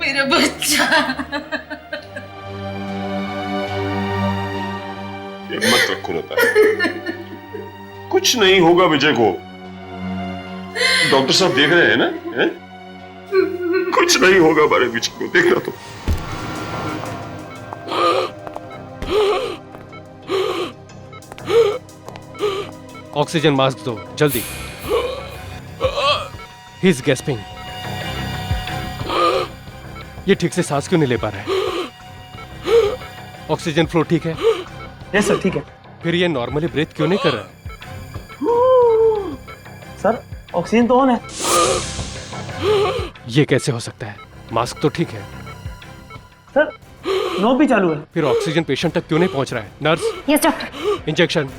मेरा बच्चा। हिम्मत रखो लता, कुछ नहीं होगा विजय को। डॉक्टर साहब देख रहे हैं ना, है? कुछ नहीं होगा हमारे विजय को, देखना तो। ऑक्सीजन मास्क दो जल्दी। He is gasping. ये ठीक से सांस क्यों नहीं ले पा रहा है? ऑक्सीजन फ्लो ठीक है? यस सर ठीक है। फिर ये नॉर्मली ब्रीथ क्यों नहीं कर रहा है? सर ऑक्सीजन तो ऑन है। ये कैसे हो सकता है? मास्क तो ठीक है। सर नोब भी चालू है। फिर ऑक्सीजन पेशेंट तक क्यों नहीं पहुंच रहा है? Nurse. Yes doctor. Injection.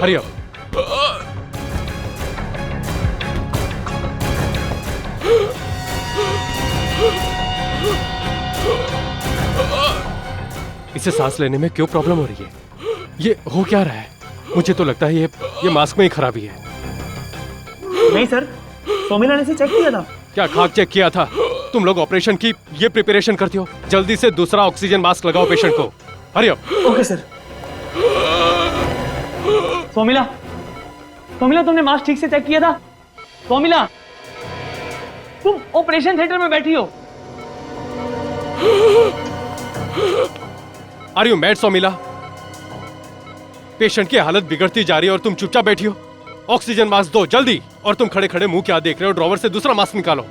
Hurry up. इसे सांस लेने में क्यों प्रॉब्लम हो रही है? ये हो क्या रहा है? मुझे तो लगता है ये मास्क में ही खराबी है। नहीं सर, सोमिला ने इसे चेक किया था। क्या खाक चेक किया था? तुम लोग ऑपरेशन की ये प्रिपरेशन करते हो। जल्दी से दूसरा ऑक्सीजन मास्क लगाओ पेशेंट को। Hurry up. Okay sir. Somila, Somila तुमने मास्क ठीक से चेक किया था? सोमिला, तुम ऑपरेशन थिएटर में बैठी हो। Are you mad Somila? Patient की हालत बिगड़ती जा रही है और तुम चुपचाप बैठी हो। ऑक्सीजन मास्क दो जल्दी। और तुम खड़े खड़े मुंह क्या देख रहे हो? ड्रॉवर से दूसरा मास्क निकालो।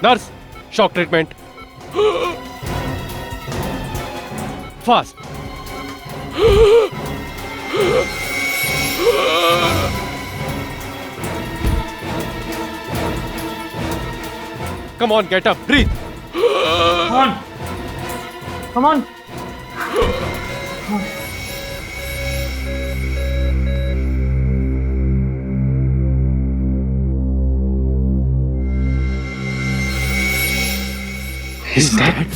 Nurse, shock treatment fast. Come on, get up, breathe. Come on. Come on. He's dead.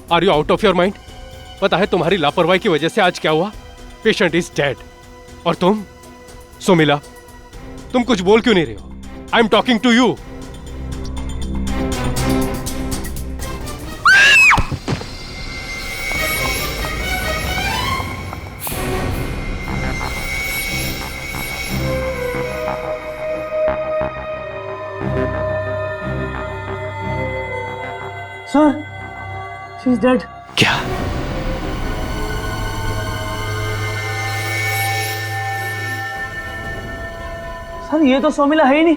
Are you out of your mind? पता है तुम्हारी लापरवाही की वजह से आज क्या हुआ? Patient is dead. और तुम सोमिला, तुम कुछ बोल क्यों नहीं रहे हो? I am talking to you. Sir, she's dead. क्या? सर ये तो सोमिला है ही नहीं।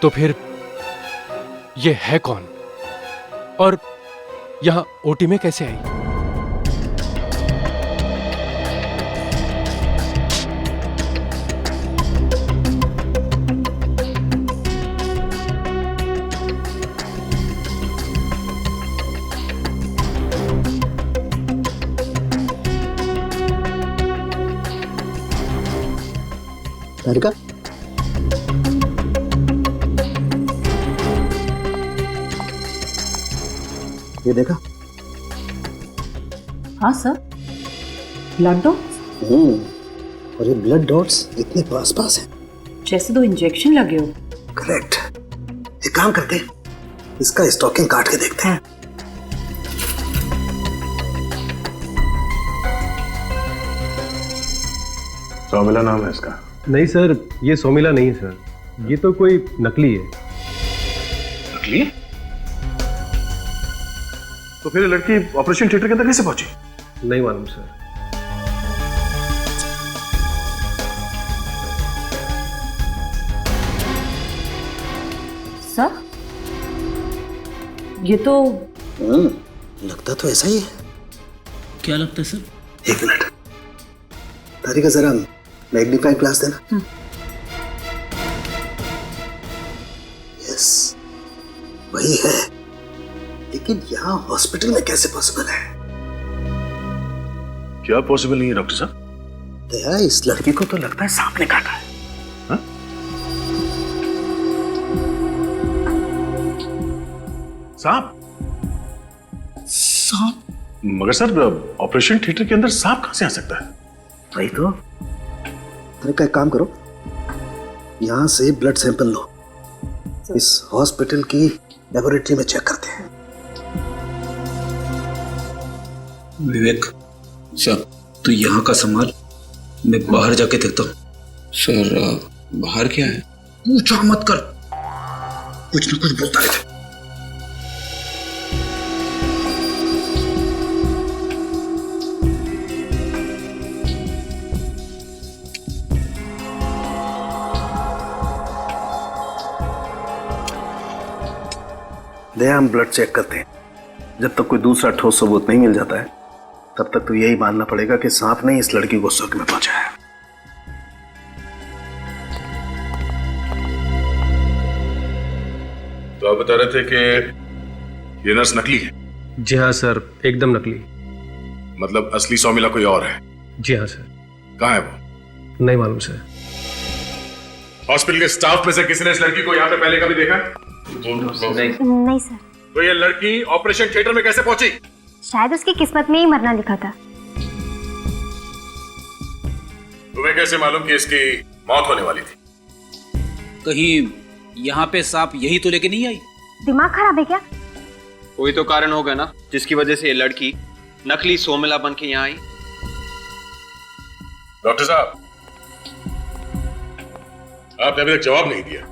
तो फिर ये है कौन? और यहां ओटी में कैसे आई? तारिका, ये देखा? हाँ सर, ब्लड डॉट्स। और ये ब्लड डॉट्स इतने पास पास हैं। जैसे 2 इंजेक्शन लगे हो। करेक्ट। एक काम करते, इसका स्टॉकिंग काट के देखते हैं। सोमिला नाम है इसका? नहीं सर, ये सोमिला नहीं है सर, ये तो कोई नकली है। नकली? तो फिर लड़की ऑपरेशन थिएटर के अंदर कैसे पहुंची? नहीं मालूम सर। सर ये तो लगता तो ऐसा ही है। क्या लगता है सर? एक मिनट, तारिका जरा मैग्नीफाइंग ग्लास देना। यस, वही है। लेकिन यहाँ हॉस्पिटल में कैसे पॉसिबल है? क्या पॉसिबल नहीं है डॉक्टर साहब? दया, इस लड़की को तो लगता है सांप ने काटा है। हाँ? सांप? सांप? मगर सर, ऑपरेशन थिएटर के अंदर सांप कहां से आ सकता है? वही तो। अरे का एक काम करो, यहां से ब्लड सैंपल लो, इस हॉस्पिटल की लेबोरेटरी में चेक करते हैं। विवेक सर, तू यहाँ का संभाल, मैं बाहर जाके देखता हूँ। सर, बाहर क्या है? पूछा मत कर, कुछ न कुछ बोलता रहता। दया, हम ब्लड चेक करते हैं। जब तक कोई दूसरा ठोस सबूत नहीं मिल जाता है, तब तक तो यही मानना पड़ेगा कि सांप ने इस लड़की को शक में पहुंचाया है। तो आप बता रहे थे कि ये नर्स नकली है? जी हाँ सर, एकदम नकली। मतलब असली सौमिला कोई और है? जी हाँ सर। कहाँ है वो? नहीं मालूम सर। हॉस्पिटल के स्टाफ में से किसी ने इस लड़की को यहाँ पे पहले कभी देखा? नहीं सर। तो ये लड़की ऑपरेशन थिएटर में कैसे पहुंची? शायद उसकी किस्मत में ही मरना लिखा था। तुम्हें कैसे मालूम कि इसकी मौत होने वाली थी? कहीं यहाँ पे सांप यही तो लेके नहीं आई? दिमाग खराब है क्या? कोई तो कारण होगा ना, जिसकी वजह से ये लड़की नकली सोमिला बन के यहाँ आई। डॉक्टर साहब, आपने अभी तक जवाब नहीं दिया।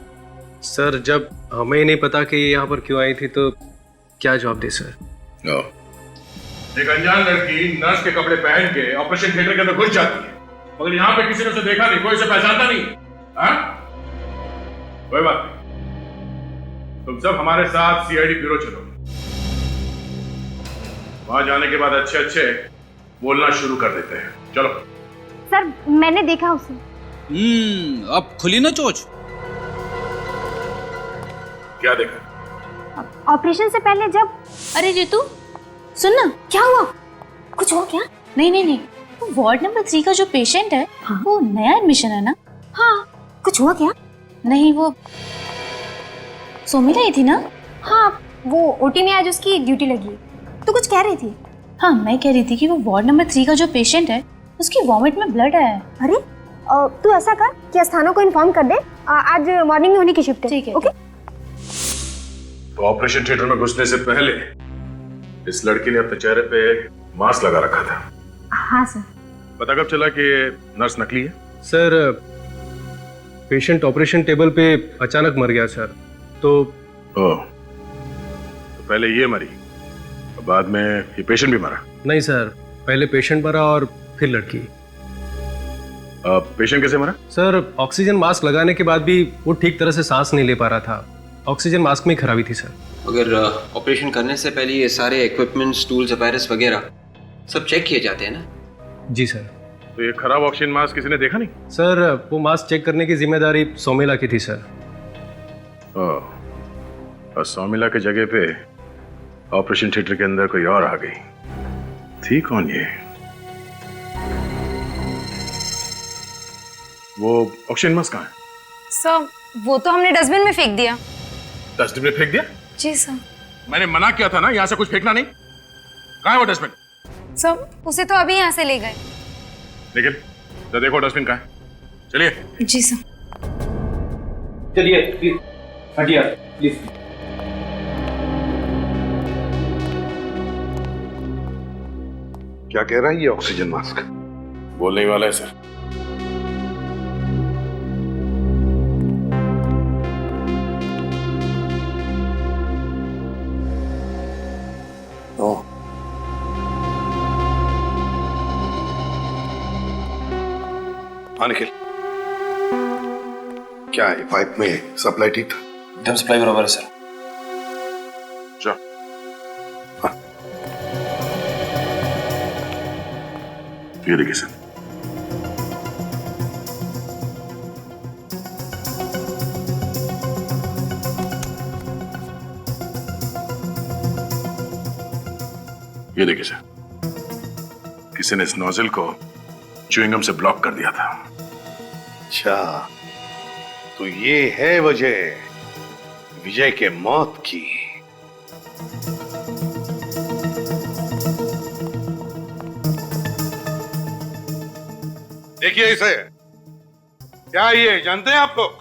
सर, जब हमें ही नहीं पता कि ये यहाँ पर क्यों आई थी तो क्या जवाब दे सर? एक अनजान लड़की नर्स के कपड़े पहन के ऑपरेशन थिएटर के अंदर घुस जाती है, मगर यहाँ पे किसी ने उसे देखा नहीं, कोई उसे पहचानता नहीं। हाँ? कोई बात नहीं, तुम सब हमारे साथ सीआईडी ब्यूरो चलो। वहां जाने के बाद अच्छे अच्छे बोलना शुरू कर देते हैं। चलो। सर, मैंने देखा उसे। अब खुली ना चोच। क्या देखा? ऑपरेशन से पहले जब... अरे रितु, सुन ना। क्या हुआ? कुछ हुआ क्या? नहीं, वो वार्ड नंबर 3 का जो पेशेंट है, हाँ? वो नया एडमिशन है ना? हाँ। कुछ हुआ क्या? नहीं, वो सोमिला ही थी ना? हाँ, वो ओटी में आज उसकी ड्यूटी लगी। तो कुछ कह रही थी? हाँ, मैं कह रही थी कि वो वार्ड नंबर 3 का जो पेशेंट है, उसकी वॉमिट में ब्लड आया है। अरे, तू ऐसा कर कि स्थानों को इन्फॉर्म कर दे, आज मॉर्निंग में होने की शिफ्ट है। ठीक है। ओके। तो ऑपरेशन थिएटर में घुसने से पहले इस लड़की ने अपने चेहरे पे मास्क लगा रखा था। हाँ सर। पता कब चला कि नर्स नकली है? सर, पेशेंट ऑपरेशन टेबल पे अचानक मर गया सर। तो पहले ये मरी, बाद में ये पेशेंट भी मरा? नहीं सर, पहले पेशेंट मरा और फिर लड़की। पेशेंट कैसे मरा? सर, ऑक्सीजन मास्क लगाने के बाद भी वो ठीक तरह से सांस नहीं ले पा रहा था। ऑक्सीजन मास्क में खराबी थी सर। अगर ऑपरेशन करने से पहले ये सारे इक्विपमेंट्स, टूल्स, अपैरेल्स वगैरह सब चेक किए जाते हैं ना? जी सर। तो ये खराब ऑक्सीजन मास्क किसी ने देखा नहीं? सर, वो मास्क चेक करने की जिम्मेदारी सोमिला की थी सर। और सोमिला के जगह पे ऑपरेशन थिएटर के अंदर कोई और आ गई थी। कौन ये? वो ऑक्सीजन मास्क कहाँ है? सर, वो तो हमने डस्टबिन में फेंक दिया। डस्टबिन में फेंक दिया? जी सर। मैंने मना किया था ना, यहाँ से कुछ फेंकना नहीं। कहाँ है वो डस्टबिन? सर, उसे तो अभी यहाँ से ले गए। लेकिन तो देखो डस्टबिन कहाँ है। चलिए। जी सर। चलिए प्लीज, हटिए प्लीज। क्या कह रहा है ये ऑक्सीजन मास्क? बोलने ही वाला है सर। हाँ निखिल, क्या है पाइप में सप्लाई ठीक था? एकदम सप्लाई बराबर है सर। चलो। हाँ। ये देखिए सर। ये देखिए सर, किसी ने इस नोजल को च्युइंगम से ब्लॉक कर दिया था। अच्छा, तो ये है वजह विजय के मौत की। देखिए इसे, क्या ये जानते हैं आप लोग?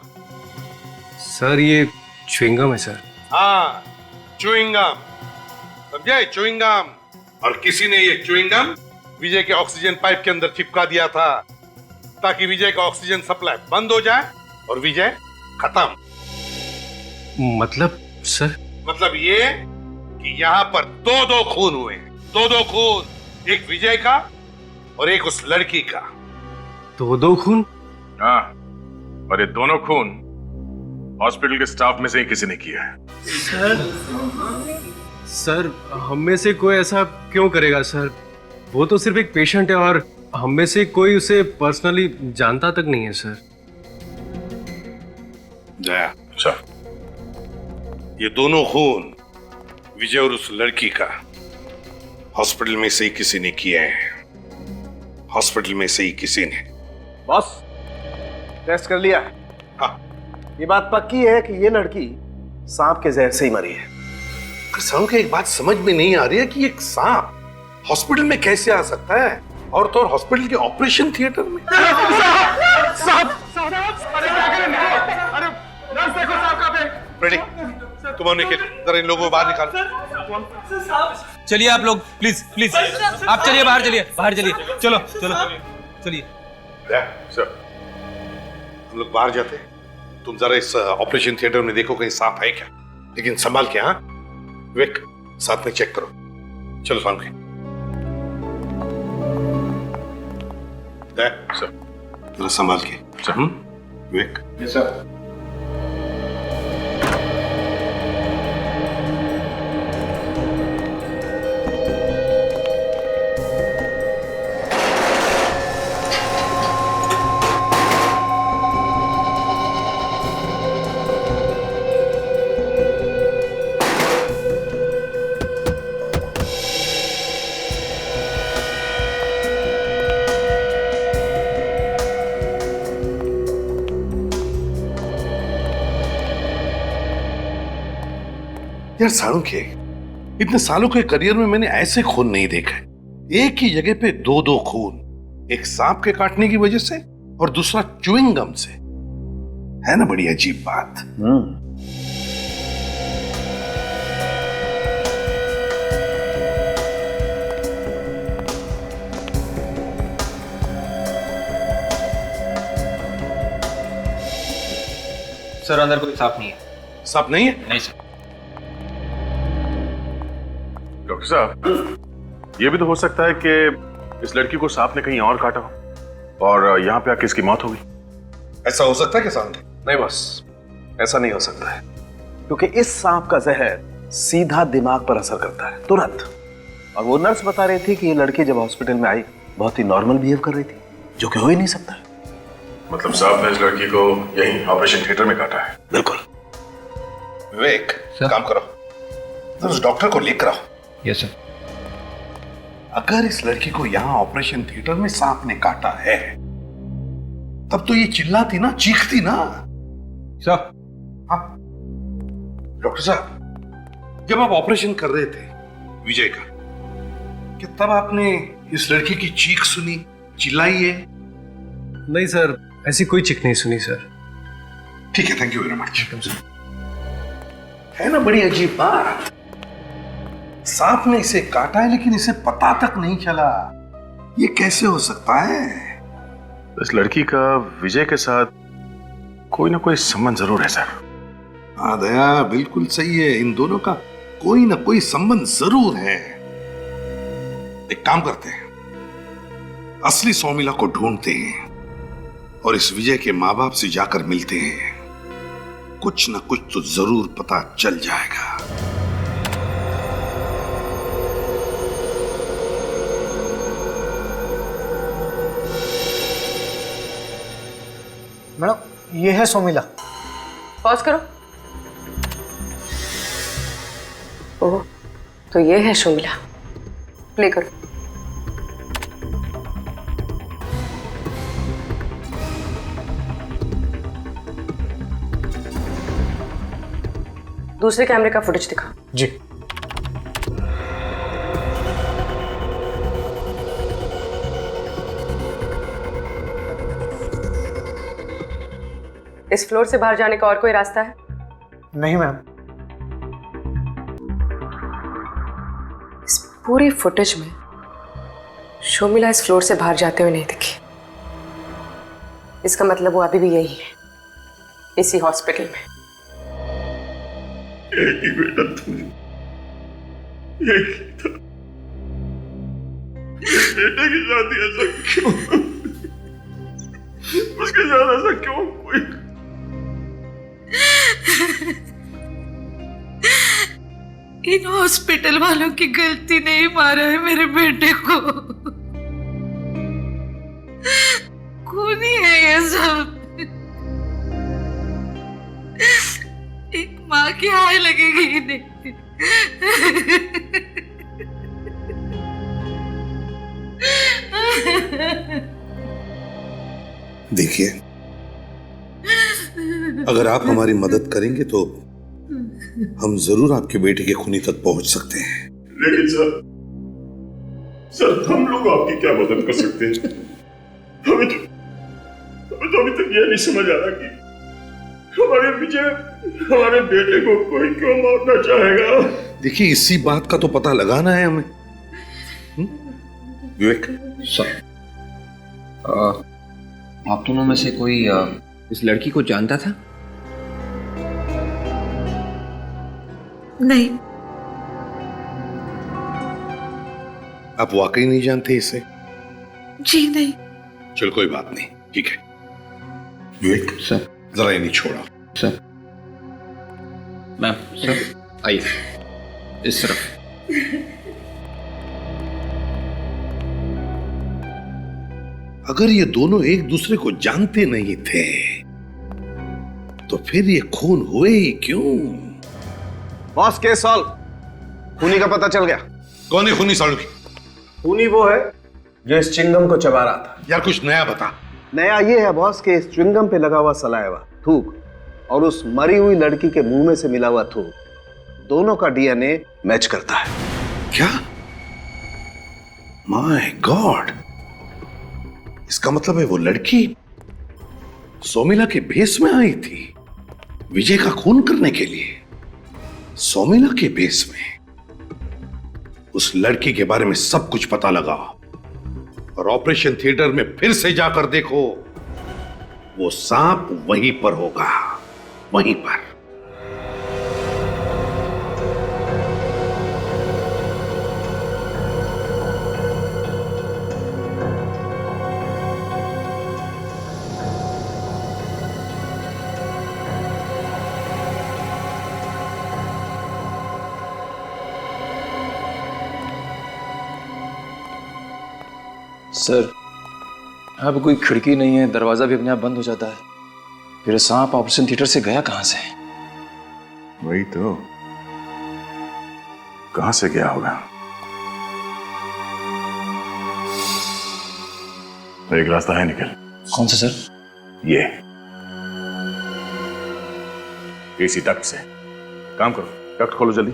सर ये च्युइंगम है सर। हाँ, च्युइंगम, समझे? च्युइंगम। और किसी ने ये च्युइंगम विजय के ऑक्सीजन पाइप के अंदर चिपका दिया था ताकि विजय का ऑक्सीजन सप्लाई बंद हो जाए और विजय खत्म। मतलब सर? मतलब ये कि यहाँ पर दो खून हुए हैं, दो खून, एक विजय का और एक उस लड़की का। दो खून? हाँ, और ये दोनों खून हॉस्पिटल के स्टाफ में से ही किसी ने किया है। सर हम में से कोई ऐसा क्यों करेगा सर? वो तो सिर्फ एक पेशेंट है और हम में से कोई उसे पर्सनली जानता तक नहीं है सर। जया, अच्छा, ये दोनों खून विजय और उस लड़की का हॉस्पिटल में से ही किसी ने किया है। हॉस्पिटल में से ही किसी ने। बॉस, टेस्ट कर लिया? हाँ, ये बात पक्की है कि ये लड़की सांप के जहर से ही मरी है। किसानों की एक बात समझ में नहीं आ रही है कि एक सांप हॉस्पिटल में कैसे आ सकता है, और तो और हॉस्पिटल के ऑपरेशन थिएटर में। रेडी, तुम निकल, जरा इन लोगों को बाहर निकालो। चलिए आप लोग, प्लीज प्लीज आप चलिए, बाहर चलिए, बाहर चलिए, चलो चलो चलिए। सर, हम लोग बाहर जाते हैं, तुम जरा इस ऑपरेशन थिएटर में देखो कहीं सांप है क्या, लेकिन संभाल के। हाँ विवेक, साथ में चेक करो। चलो सांप के। सर, जरा संभाल के। सर, विवेक। Yes sir. यार साळुंखे, इतने सालों के करियर में मैंने ऐसे खून नहीं देखा। एक ही जगह पे दो खून, एक सांप के काटने की वजह से और दूसरा च्युइंग गम से। है ना बड़ी अजीब बात। सर अंदर कोई सांप नहीं है। सांप नहीं है? नहीं सर। डॉक्टर साहब, ये भी तो हो सकता है कि इस लड़की को सांप ने कहीं और काटा हो और यहाँ पे आके इसकी मौत हो गई। ऐसा हो सकता है क्या सांप? नहीं बस, ऐसा नहीं हो सकता है, क्योंकि इस सांप का जहर सीधा दिमाग पर असर करता है तुरंत। और वो नर्स बता रही थी कि ये लड़की जब हॉस्पिटल में आई बहुत ही नॉर्मल बिहेव कर रही थी, जो कि हो ही नहीं सकता। मतलब सांप ने इस लड़की को यहीं ऑपरेशन थिएटर में काटा है? बिल्कुल। विवेक, काम करो, तो उस डॉक्टर को लेकर आओ। Yes sir. अगर इस लड़की को यहां ऑपरेशन थिएटर में सांप ने काटा है, तब तो ये चिल्लाती ना, चीखती ना। सर। हाँ डॉक्टर साहब, जब आप ऑपरेशन कर रहे थे विजय का, क्या तब आपने इस लड़की की चीख सुनी, चिल्लाई है? नहीं सर, ऐसी कोई चीख नहीं सुनी सर। ठीक है, थैंक यू वेरी मच। है ना बड़ी अजीब बात। सांप ने इसे काटा है लेकिन इसे पता तक नहीं चला। ये कैसे हो सकता है? इस लड़की का विजय के साथ कोई ना कोई संबंध जरूर है सर। हाँ दया, बिल्कुल सही है, इन दोनों का कोई ना कोई संबंध जरूर है। एक काम करते हैं, असली सौमिला को ढूंढते हैं और इस विजय के माँ बाप से जाकर मिलते हैं। कुछ ना कुछ तो जरूर पता चल जाएगा। मैडम, ये है सौमिला। पॉज करो। ओह, तो ये है शोमिला। प्ले करो। दूसरे कैमरे का फुटेज दिखा। जी। इस फ्लोर से बाहर जाने का और कोई रास्ता है? नहीं मैम। इस पूरी फुटेज में शोमिला इस फ्लोर से बाहर जाते हुए नहीं दिखी। इसका मतलब वो अभी भी यही है, इसी हॉस्पिटल में। एक ही बेटा था, एक ही था। बेटे की शादी ऐसा क्यों? उसके साथ ऐसा क्यों? कोई इन हॉस्पिटल वालों की गलती नहीं, मारा है मेरे बेटे को। खूनी है ये सब। एक माँ की हाय लगेगी इन्हें। देखिए, अगर आप हमारी मदद करेंगे तो हम जरूर आपके बेटे के खूनी तक पहुंच सकते हैं। लेकिन सर हम लोग आपकी क्या मदद कर सकते हैं? हमें तो अभी तक यह नहीं समझ आ रहा कि हमारे विजय हमारे बेटे को कोई क्यों मारना चाहेगा। देखिए, इसी बात का तो पता लगाना है हमें। विवेक सर, आप दोनों में से कोई इस लड़की को जानता था? नहीं। आप वाकई नहीं जानते इसे? जी नहीं। चल कोई बात नहीं, ठीक है। विवेक सर, जरा ये नहीं छोड़ा। सर, मैम, सर आइए इस तरफ। अगर ये दोनों एक दूसरे को जानते नहीं थे तो फिर ये खून हुए ही क्यों? Boss, case solve. खूनी का पता चल गया। कौन है खूनी सालू की? खूनी वो है जो इस चिंगम को चबा रहा था। यार कुछ नया बता। नया ये है बॉस कि इस च्युइंगम पे लगा हुआ सलाइवा, थूक और उस मरी हुई लड़की के मुंह में से मिला हुआ थूक, दोनों का डीएनए मैच करता है। क्या? माय गॉड, इसका मतलब है वो लड़की सोमिला के भेस में आई थी विजय का खून करने के लिए। सोमिला के भेस में उस लड़की के बारे में सब कुछ पता लगा और ऑपरेशन थिएटर में फिर से जाकर देखो, वो सांप वहीं पर होगा, वहीं पर। सर, यहाँ पे कोई खिड़की नहीं है, दरवाजा भी अपने आप बंद हो जाता है। फिर सांप ऑपरेशन थिएटर से गया कहां से? वही तो, कहां से गया होगा? एक रास्ता है निकल। कौन सा सर? ये एसी डक्ट से। काम करो, डक्ट खोलो जल्दी।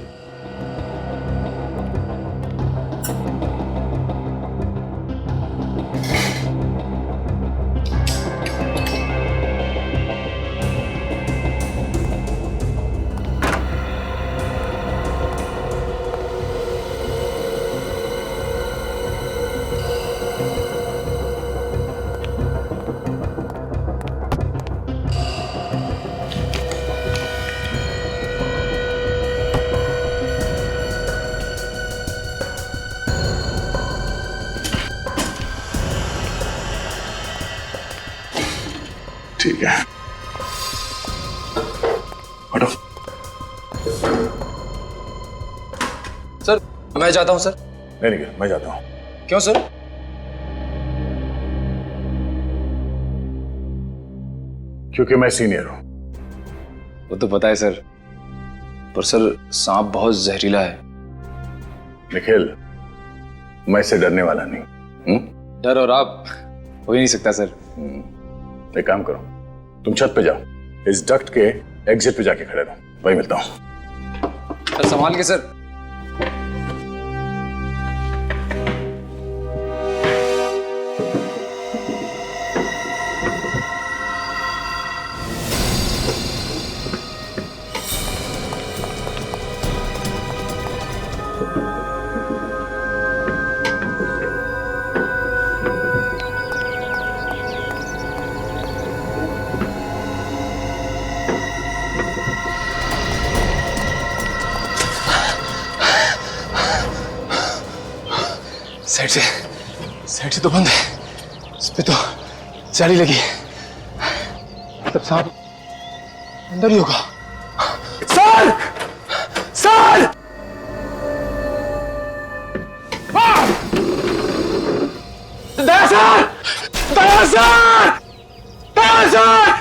ठीक है, हटो। सर, मैं जाता हूं सर। नहीं निकल, मैं जाता हूं। क्यों सर? क्योंकि मैं सीनियर हूं। वो तो पता है सर, पर सर सांप बहुत जहरीला है। निखिल, मैं इससे डरने वाला नहीं। डर और आप हो ही नहीं सकता सर। एक काम करो, तुम छत पे जाओ, इस डक्ट के एग्जिट पे जाके खड़े रहो, वहीं मिलता हूं। संभाल के सर। साइड से तो बंद है, इस पे तो जाली लगी है, तब सांप अंदर ही होगा। सर! सर! दया सर! दया सर! दया सर!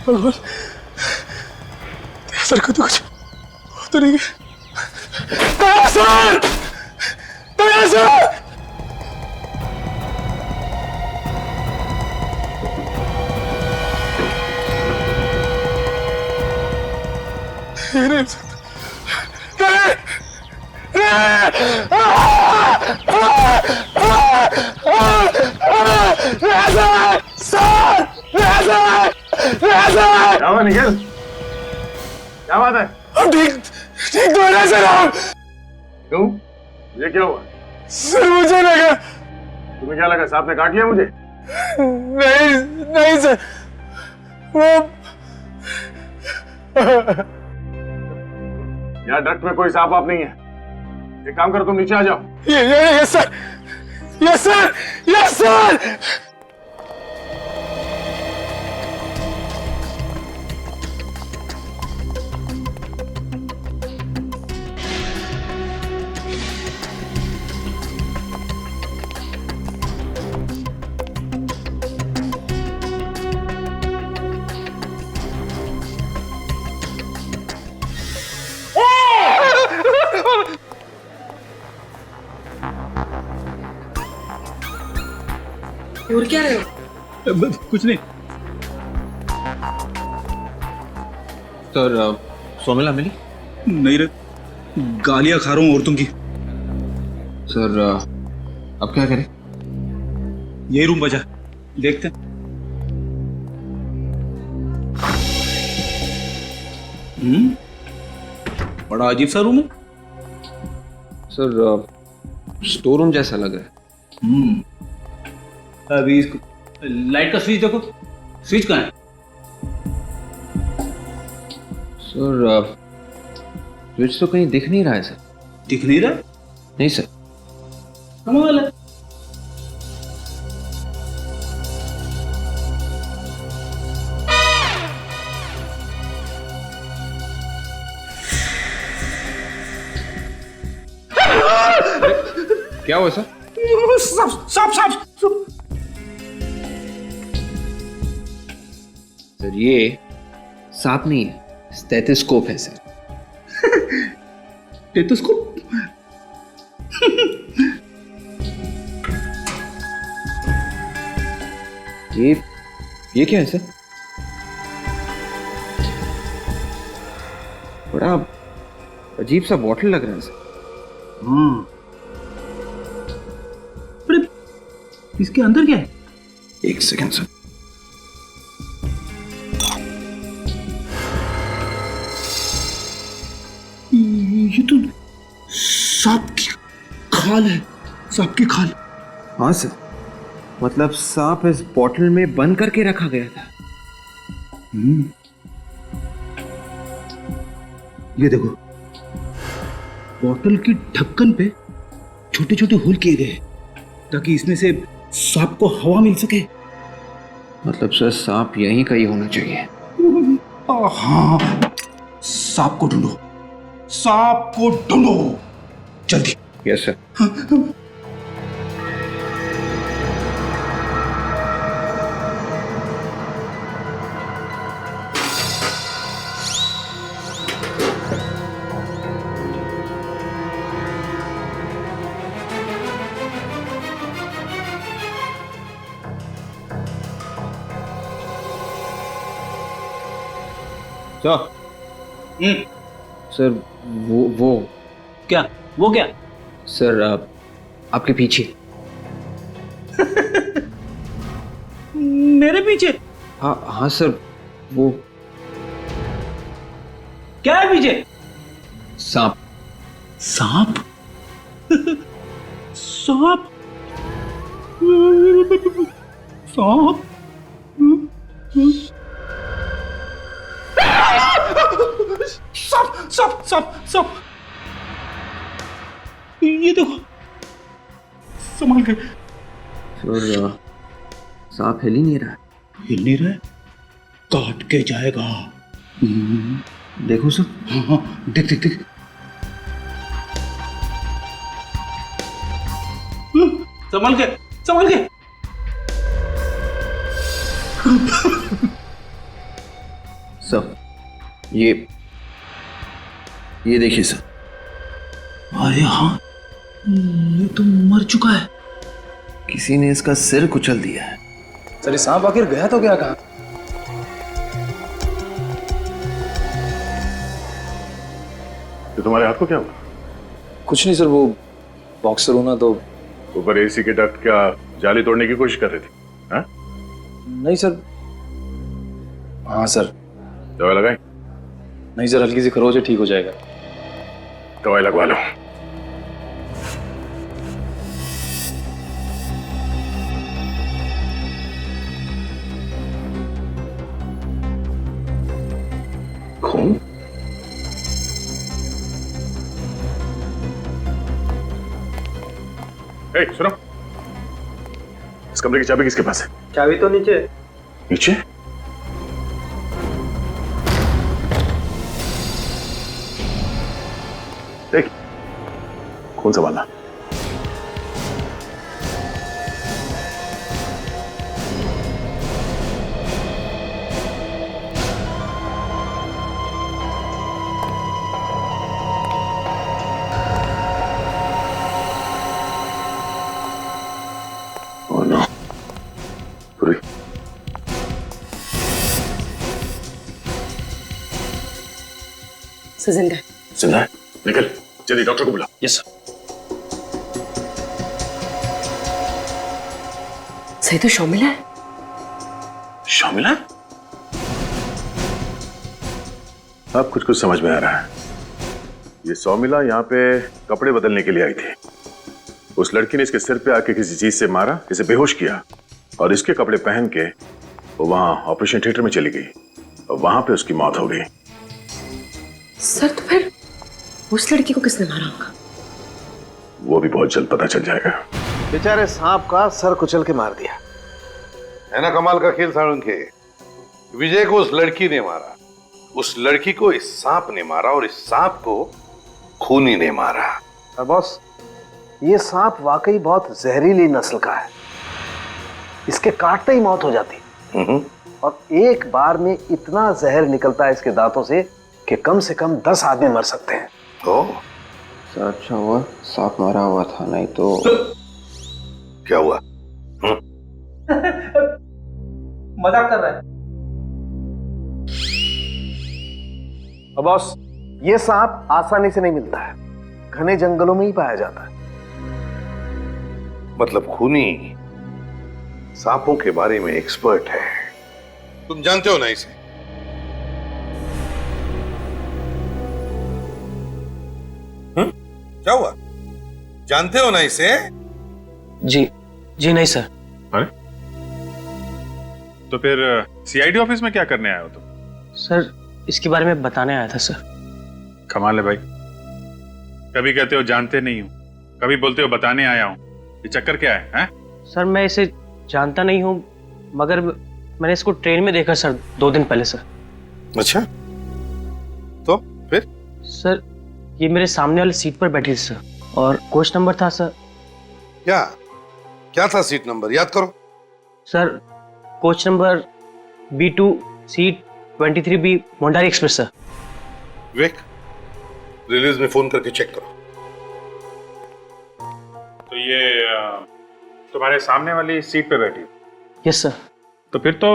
भगवान, सर को तो कुछ हो तो नहीं गया। दया सर! दया सर! ये नहीं हो सकता। क्या हुआ निखिल? क्या बात है? हम ठीक तो है सर हम। क्यों? ये क्या हुआ? सर मुझे लगा। तुम्हें क्या लगा सांप ने काट लिया मुझे? नहीं नहीं सर, वो यहाँ डक्ट में कोई सांप वाप नहीं है। एक काम करो, तुम नीचे आ जाओ। Yes sir, yes sir, yes sir. और क्या रहे हो? कुछ नहीं सर। सोमिला मिली? नहीं रे, गालियां खा रहा हूँ औरतों की। सर अब क्या करें? यही रूम बचा, देखते हैं। बड़ा अजीब सा रूम है सर, स्टोर रूम जैसा लग रहा है। अभी इसको लाइट का स्विच देखो, स्विच कहाँ है? सर स्विच तो कहीं दिख नहीं रहा है सर। दिख नहीं रहा? नहीं सर। कमाल है। क्या हुआ सर? सांप सांप सांप। सर ये सांप नहीं है, स्टेथोस्कोप है सर। स्टेथोस्कोप? ये क्या है सर? बड़ा अजीब सा बॉटल लग रहा है सर। इसके अंदर क्या है? एक सेकंड सर। ये तो सांप की खाल है, सांप की खाल। हाँ सर, मतलब सांप इस बॉटल में बंद करके रखा गया था। ये देखो, बोतल की ढक्कन पे छोटे छोटे होल किए गए ताकि इसमें से सांप को हवा मिल सके। मतलब सर सांप यहीं कहीं होना चाहिए। हाँ, सांप को ढूंढो, सांप को ढूंढो जल्दी। Yes sir. क्या? सर वो क्या? वो क्या? सर आपके पीछे। मेरे पीछे? हाँ सर, वो क्या है पीछे? सांप। सांप? सांप? सांप? सांप सांप सांप सांप! ये देखो, संभल के। सर सांप हिल ही नहीं रहा। हिल नहीं रहा है? काट के जाएगा। देखो सर। हाँ हाँ, देख देख देख। संभल के, संभल के। सर ये देखिए सर। अरे हाँ, ये तो मर चुका है। किसी ने इसका सिर कुचल दिया है। सर ये सांप आखिर गया तो क्या? कहा? तो तुम्हारे हाथ को क्या हुआ? कुछ नहीं सर, वो बॉक्सर होना तो। ऊपर एसी के डक्ट क्या जाली तोड़ने की कोशिश कर रही थी? हाँ? नहीं सर। हाँ सर। दवाई लगाई? नहीं सर, हल्की सी खरोच है, ठीक हो जाएगा। दवाई लगवा लो। खून? सुनो, इस कमरे की चाबी किसके पास है? चाबी तो नीचे। नीचे? देख, खून संभालना। जिंदा है। जिंदा है? निकल जल्दी, डॉक्टर को बुला। Yes sir. सही तो शर्मिला है। शर्मिला? अब कुछ कुछ समझ में आ रहा है। ये शर्मिला यहाँ पे कपड़े बदलने के लिए आई थी। उस लड़की ने इसके सिर पे आके किसी चीज से मारा, इसे बेहोश किया और इसके कपड़े पहन के वो वहां ऑपरेशन थिएटर में चली गई और वहां पे उसकी मौत हो गई। सर तो फिर उस लड़की को किसने मारा होगा? वो भी बहुत जल्द पता चल जाएगा। बेचारे सांप का सर कुचल के मार दिया है ना कमाल का खेल साळुंखे। विजय को उस लड़की ने मारा, उस लड़की को इस सांप ने मारा और इस सांप को खूनी ने मारा। और बॉस, ये सांप वाकई बहुत जहरीली नस्ल का है। इसके काटते ही मौत हो जाती और एक बार में इतना जहर निकलता है इसके दांतों से कि कम से कम 10 आदमी मर सकते हैं। सर अच्छा हुआ सांप मारा हुआ था, नहीं तो क्या हुआ? मजाक कर रहा है। और बॉस, ये सांप आसानी से नहीं मिलता है, घने जंगलों में ही पाया जाता है। मतलब खूनी सांपों के बारे में एक्सपर्ट है। तुम जानते हो ना इसे? क्या हुआ? जानते हो ना इसे? जी नहीं सर। अरे तो फिर सीआईडी ऑफिस में क्या करने आए हो तुम? सर इसके बारे में बताने आया था सर। कमाल है भाई, कभी कहते हो जानते नहीं हूं, कभी बोलते हो बताने आया हूं। ये चक्कर क्या है? सर मैं इसे जानता नहीं हूं, मगर मैंने इसको ट्रेन में देखा सर 2 दिन पहले सर। अच्छा, तो फिर? सर ये मेरे सामने वाली सीट पर बैठी थी सर और कोच नंबर था सर। क्या था सीट नंबर? याद करो। Sir coach number B2 seat 23B Mondari express sir. Vivek, रिलीज में फोन करके चेक करो। तो ये तुम्हारे सामने वाली सीट पे बैठी? Yes sir. तो फिर तो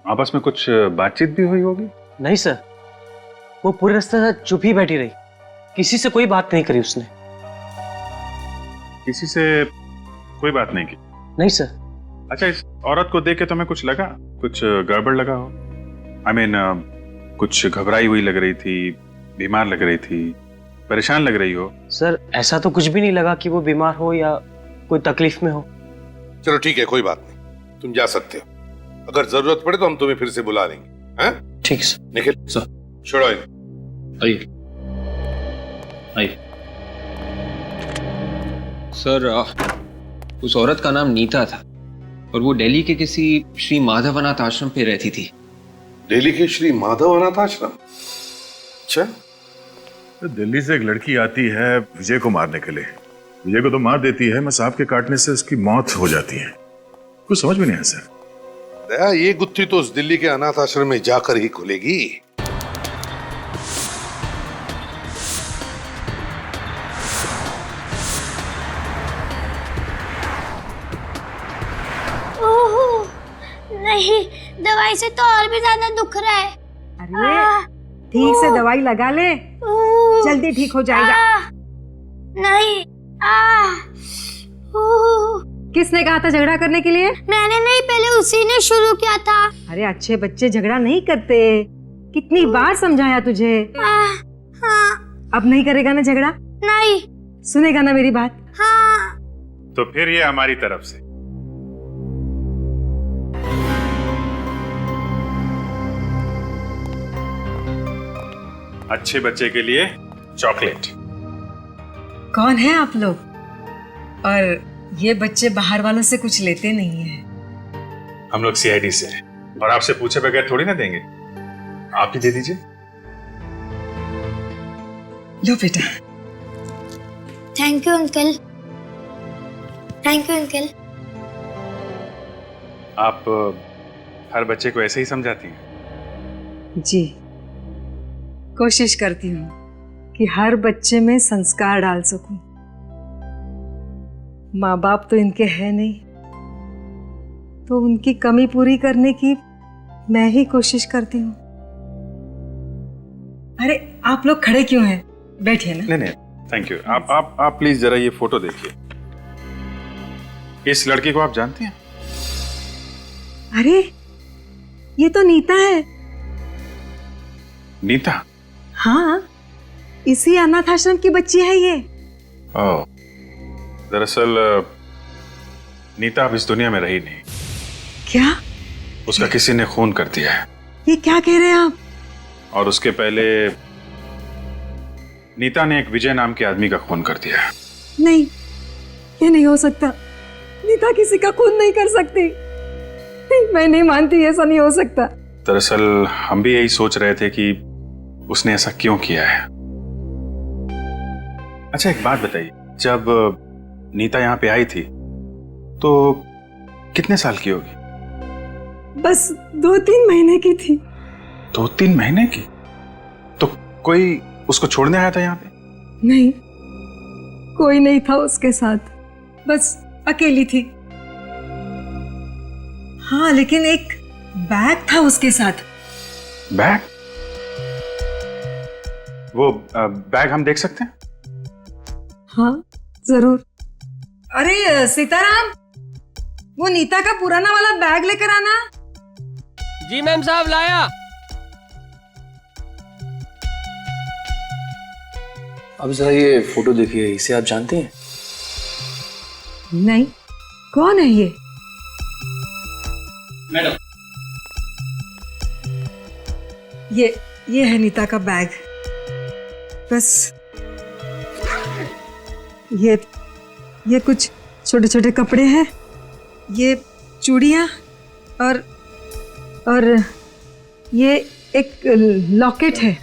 आपस में कुछ बातचीत भी हुई होगी? नहीं सर, वो पूरे रास्ते तक चुप ही बैठी रही, किसी से कोई बात नहीं करी उसने। किसी से कोई बात नहीं की? नहीं सर। अच्छा, इस औरत को देख के तुम्हें कुछ लगा, कुछ गड़बड़ लगा हो? आई मीन कुछ घबराई हुई लग रही थी, बीमार लग रही थी, परेशान लग रही हो? सर ऐसा तो कुछ भी नहीं लगा कि वो बीमार हो या कोई तकलीफ में हो। चलो ठीक है, कोई बात नहीं, तुम जा सकते हो। अगर जरूरत पड़े तो हम तुम्हें फिर से बुला लेंगे। हैं? ठीक है सर। निखिल सर। छोड़ो इन्हें। आइए आइए। सर उस औरत का नाम नीता था और वो दिल्ली के किसी श्री माधव अनाथ आश्रम पे रहती थी। दिल्ली के श्री माधव अनाथ आश्रम? अच्छा। तो दिल्ली से एक लड़की आती है विजय को मारने के लिए, विजय को तो मार देती है, मैं सांप के काटने से उसकी मौत हो जाती है। कुछ समझ में नहीं आया सर। दया, ये गुत्थी तो उस दिल्ली के अनाथ आश्रम में जाकर ही खुलेगी। ओह नहीं, दवाई से तो और भी ज्यादा दुख रहा है। अरे ठीक से दवाई लगा ले, जल्दी ठीक हो जाएगा। नहीं। किसने कहा था झगड़ा करने के लिए? मैंने नहीं, पहले उसी ने शुरू किया था। अरे अच्छे बच्चे झगड़ा नहीं करते, कितनी बार समझाया तुझे। हाँ। अब नहीं करेगा ना झगड़ा? नहीं। सुनेगा ना मेरी बात? हाँ। तो फिर ये हमारी तरफ से अच्छे बच्चे के लिए चॉकलेट। कौन है आप लोग? और ये बच्चे बाहर वालों से कुछ लेते नहीं है। हम लोग सीआईडी से हैं और आपसे पूछे बगैर थोड़ी ना देंगे, आप ही दे दीजिए। लो बेटा। Thank you uncle. Thank you uncle. आप हर बच्चे को ऐसे ही समझाती हैं? जी, कोशिश करती हूँ कि हर बच्चे में संस्कार डाल सकूं। माँ बाप तो इनके हैं नहीं, तो उनकी कमी पूरी करने की मैं ही कोशिश करती हूँ। अरे आप लोग खड़े क्यों हैं? बैठिए ना। नहीं, थैंक यू। आप प्लीज जरा ये फोटो देखिए। इस लड़की को आप जानती हैं? अरे ये तो नीता है। नीता? हाँ, इसी अनाथ आश्रम की बच्ची है ये। ओह, दरअसल नीता अब इस दुनिया में रही नहीं। क्या? उसका किसी ने खून कर दिया है। ये क्या कह रहे हैं आप? और उसके पहले नीता ने एक विजय नाम के आदमी का खून कर दिया है। नहीं, ये नहीं हो सकता। नीता किसी का खून नहीं कर सकती। नहीं, मैं नहीं मानती, ऐसा नहीं हो सकता। दरअसल हम भी यही सोच रहे थे कि उसने ऐसा क्यों किया है। अच्छा एक बात बताइए, जब नीता यहाँ पे आई थी तो कितने साल की होगी? बस 2-3 महीने की थी। 2-3 महीने की? तो कोई उसको छोड़ने आया था यहाँ पे? नहीं, कोई नहीं था उसके साथ, बस अकेली थी। हाँ, लेकिन एक बैग था उसके साथ। बैग? वो बैग हम देख सकते हैं? हाँ जरूर। अरे सीताराम, वो नीता का पुराना वाला बैग लेकर आना। जी मैम साहब, लाया। अब जरा ये फोटो देखिए, इसे आप जानते हैं? नहीं, कौन है ये? मैडम, ये है नीता का बैग। बस ये कुछ छोटे छोटे कपड़े हैं, ये चूड़ियाँ और ये एक लॉकेट है।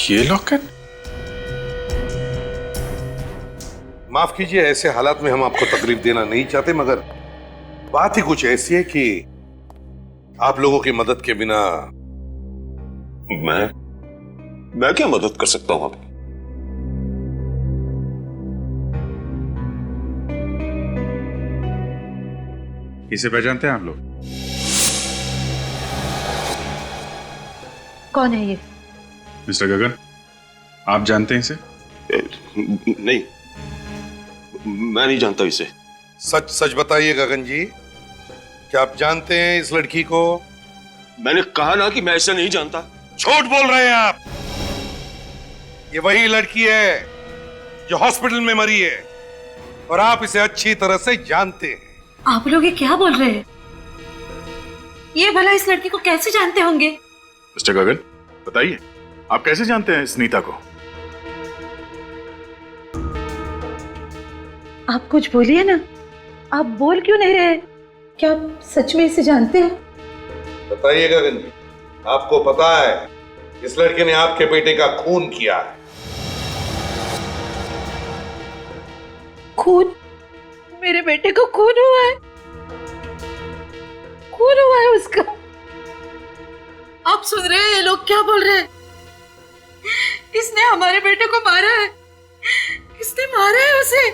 ये लॉकेट? माफ कीजिए, ऐसे हालात में हम आपको तकलीफ देना नहीं चाहते, मगर बात ही कुछ ऐसी है कि आप लोगों की मदद के बिना मैं क्या मदद कर सकता हूं आपकी? इसे पहचानते हैं आप लोग? कौन है ये? मिस्टर गगन, आप जानते हैं इसे? नहीं, मैं नहीं जानता इसे। सच सच बताइए गगन जी, क्या आप जानते हैं इस लड़की को? मैंने कहा ना कि मैं इसे नहीं जानता। झूठ बोल रहे हैं आप। ये वही लड़की है जो हॉस्पिटल में मरी है और आप इसे अच्छी तरह से जानते हैं। आप लोग ये क्या बोल रहे हैं? ये भला इस लड़की को कैसे जानते होंगे? मिस्टर गगन, बताइए, आप कैसे जानते हैं इस नीता को? आप कुछ बोलिए ना, आप बोल क्यों नहीं रहे? क्या आप सच में इसे जानते हैं? बताइए गगन जी, आपको पता है इस लड़के ने आपके बेटे का खून किया है? खून? मेरे बेटे को खून हुआ है? खून हुआ है उसका? आप सुन रहे हैं ये लोग क्या बोल रहे हैं? इसने हमारे बेटे को मारा है, इसने मारा है उसे।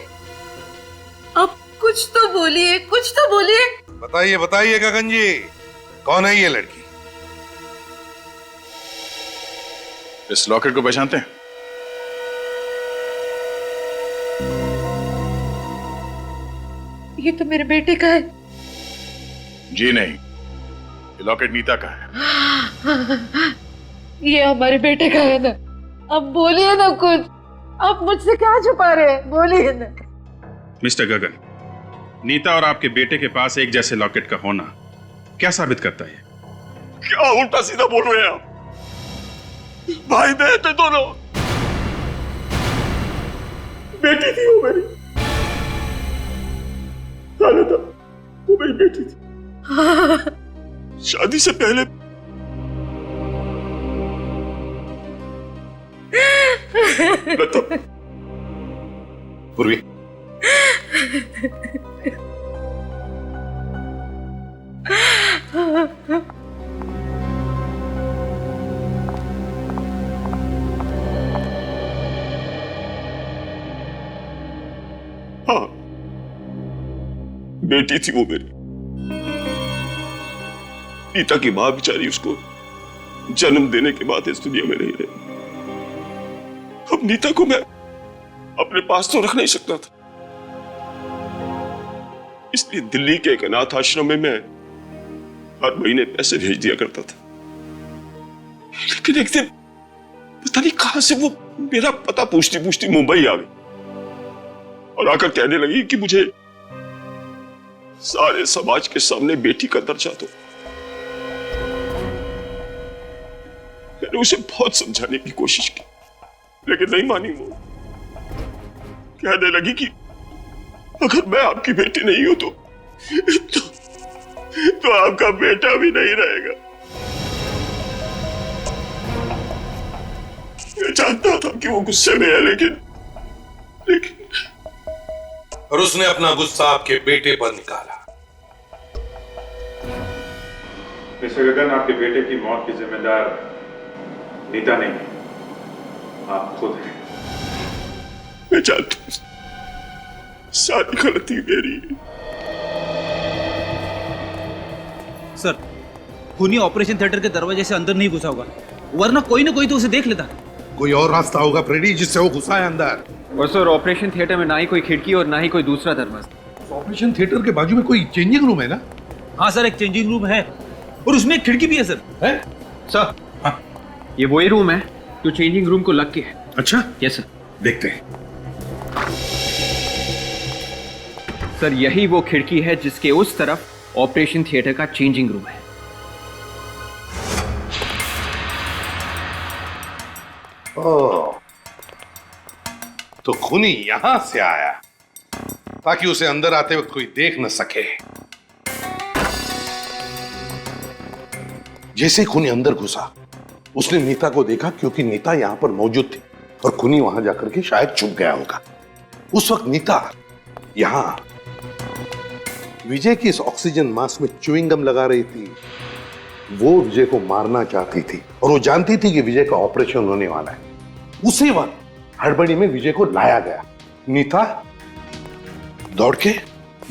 अब कुछ तो बोलिए, कुछ तो बोलिए। बताइए बताइए गगन जी, कौन है ये लड़की? इस लॉकेट को पहचानते हैं? ये तो मेरे बेटे का है। जी नहीं, ये लॉकेट नीता का है। ये हमारे बेटे का है ना। अब बोलिए ना कुछ, आप मुझसे क्या छुपा रहे हैं? बोलिए ना। मिस्टर गगन, नीता और आपके बेटे के पास एक जैसे लॉकेट का होना क्या साबित करता है? क्या उल्टा सीधा बोल रहे हैं आप? भाई बहन थे दोनों। बेटी थी वो मेरी, जाना था वो मेरी बेटी थी। शादी से पहले बता पूर्वी, हाँ, बेटी थी वो मेरी। नीता की मां बेचारी उसको जन्म देने के बाद इस दुनिया में नहीं रही। अब नीता को मैं अपने पास तो रख नहीं सकता था, इसलिए दिल्ली के एक अनाथ आश्रम में मैं हर महीने पैसे भेज दिया करता था। लेकिन एक दिन पता नहीं कहां से वो मेरा पता पूछती पूछती मुंबई आ गई और आकर कहने लगी कि मुझे सारे समाज के सामने बेटी का दर्जा दो। मैंने उसे बहुत समझाने की कोशिश की, लेकिन नहीं मानी। वो कहने लगी कि अगर मैं आपकी बेटी नहीं हूं तो आपका बेटा भी नहीं रहेगा। मैं जानता था कि वो गुस्से में है, लेकिन और उसने अपना गुस्सा आपके बेटे पर निकाला। मिस्टर गगन, आपके बेटे की मौत की जिम्मेदार नीता नहीं, आप खुद हैं। मैं जानता हूं, सारी गलती मेरी है। सर, खूनी ऑपरेशन थिएटर के दरवाजे से अंदर नहीं घुसा होगा, वरना कोई ना कोई तो उसे देख लेता। कोई और रास्ता होगा फ्रेडी जिससे वो घुसा है अंदर। और सर, ऑपरेशन थिएटर में ना ही कोई खिड़की और ना ही कोई दूसरा दरवाजा। ऑपरेशन थिएटर के बाजू में कोई चेंजिंग रूम है ना? हाँ सर, एक चेंजिंग रूम है और उसमें एक खिड़की भी है सर। है? सर, हाँ, ये वही रूम है जो चेंजिंग रूम को लग के है। अच्छा, यस सर। देखते हैं। सर, यही वो खिड़की है जिसके उस तरफ ऑपरेशन थिएटर का चेंजिंग रूम है। ओह, तो खूनी यहां से आया ताकि उसे अंदर आते वक्त कोई देख न सके। जैसे ही खूनी अंदर घुसा, उसने नीता को देखा क्योंकि नीता यहां पर मौजूद थी और खूनी वहां जाकर के शायद छुप गया होगा। उस वक्त नीता यहां विजय की इस ऑक्सीजन मास्क में च्युइंग गम लगा रही थी। वो विजय को मारना चाहती थी और वो जानती थी कि विजय का ऑपरेशन होने वाला है। उसी वक्त हड़बड़ी में विजय को लाया गया। नीता दौड़ के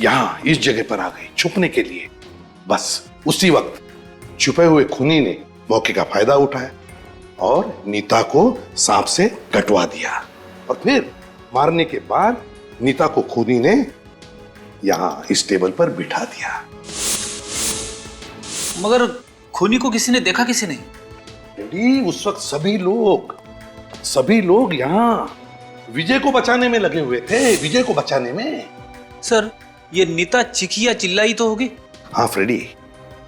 यहां इस जगह पर आ गई छुपने के लिए। बस उसी वक्त छुपे हुए खूनी ने मौके का फायदा उठाया और नीता को सांप से कटवा दिया और फिर मारने के बाद नीता को खूनी ने यहां इस टेबल पर बिठा दिया। मगर खूनी को किसी ने देखा, किसी ने? उस वक्त सभी लोग यहाँ विजय को बचाने में लगे हुए थे, विजय को बचाने में। सर, ये नीता चिखी या चिल्लाई तो होगी? हाँ फ्रेडी,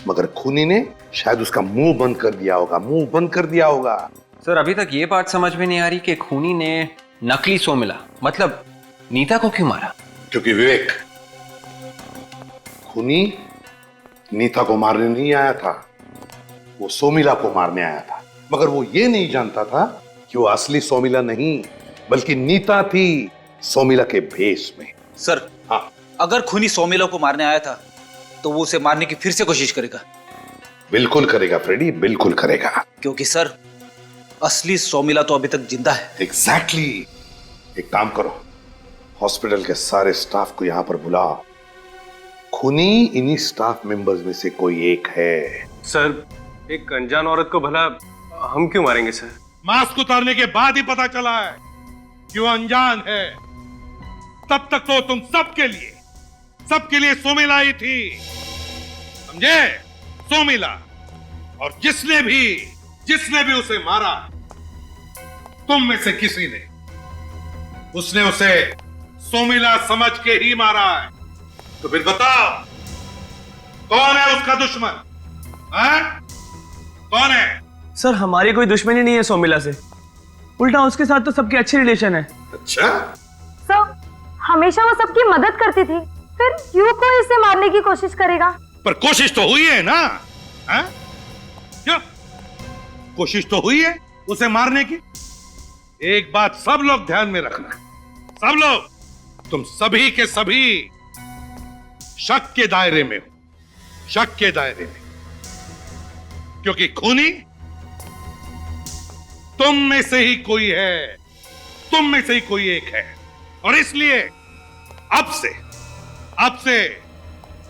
मगर खूनी ने शायद उसका मुंह बंद कर दिया होगा, सर, अभी तक ये बात समझ में नहीं आ रही कि खूनी ने नकली सोमिला मतलब नीता को क्यों मारा? क्योंकि विवेक, खूनी नीता को मारने नहीं आया था, वो सोमिला को मारने आया था। मगर वो ये नहीं जानता था कि वो असली सोमिला नहीं बल्कि नीता थी, सोमिला के भेष में। सर, हाँ, अगर खूनी सोमिला को मारने आया था तो वो उसे मारने की फिर से कोशिश करेगा। बिल्कुल करेगा फ्रेडी, बिल्कुल करेगा। क्योंकि सर, असली सोमिला तो अभी तक जिंदा है। एग्जैक्टली। एक काम करो, हॉस्पिटल के सारे स्टाफ को यहां पर बुलाओ। खूनी इन्हीं स्टाफ मेंबर्स में से कोई एक है। सर, एक अनजान औरत को भला हम क्यों मारेंगे सर? मास्क उतारने के बाद ही पता चला है कि वो अनजान है। तब तक तो तुम सबके लिए सोमिला ही थी, समझे? सोमिला। और जिसने भी उसे मारा, तुम में से किसी ने, उसने उसे सोमिला समझ के ही मारा है। तो फिर बताओ, कौन है उसका दुश्मन? कौन है? सर, हमारी कोई दुश्मनी नहीं है सोमिला से, उल्टा उसके साथ तो सबके अच्छे रिलेशन है। अच्छा? सर, हमेशा वो सबकी मदद करती थी, फिर क्यों कोई इसे मारने की कोशिश करेगा? पर कोशिश तो हुई है ना? क्यों? कोशिश तो हुई है उसे मारने की। एक बात सब लोग ध्यान में रखना, सब लोग, तुम सभी के सभी शक के दायरे में हो, शक के दायरे में, क्योंकि खूनी तुम में से ही कोई है, तुम में से ही कोई एक है। और इसलिए अब से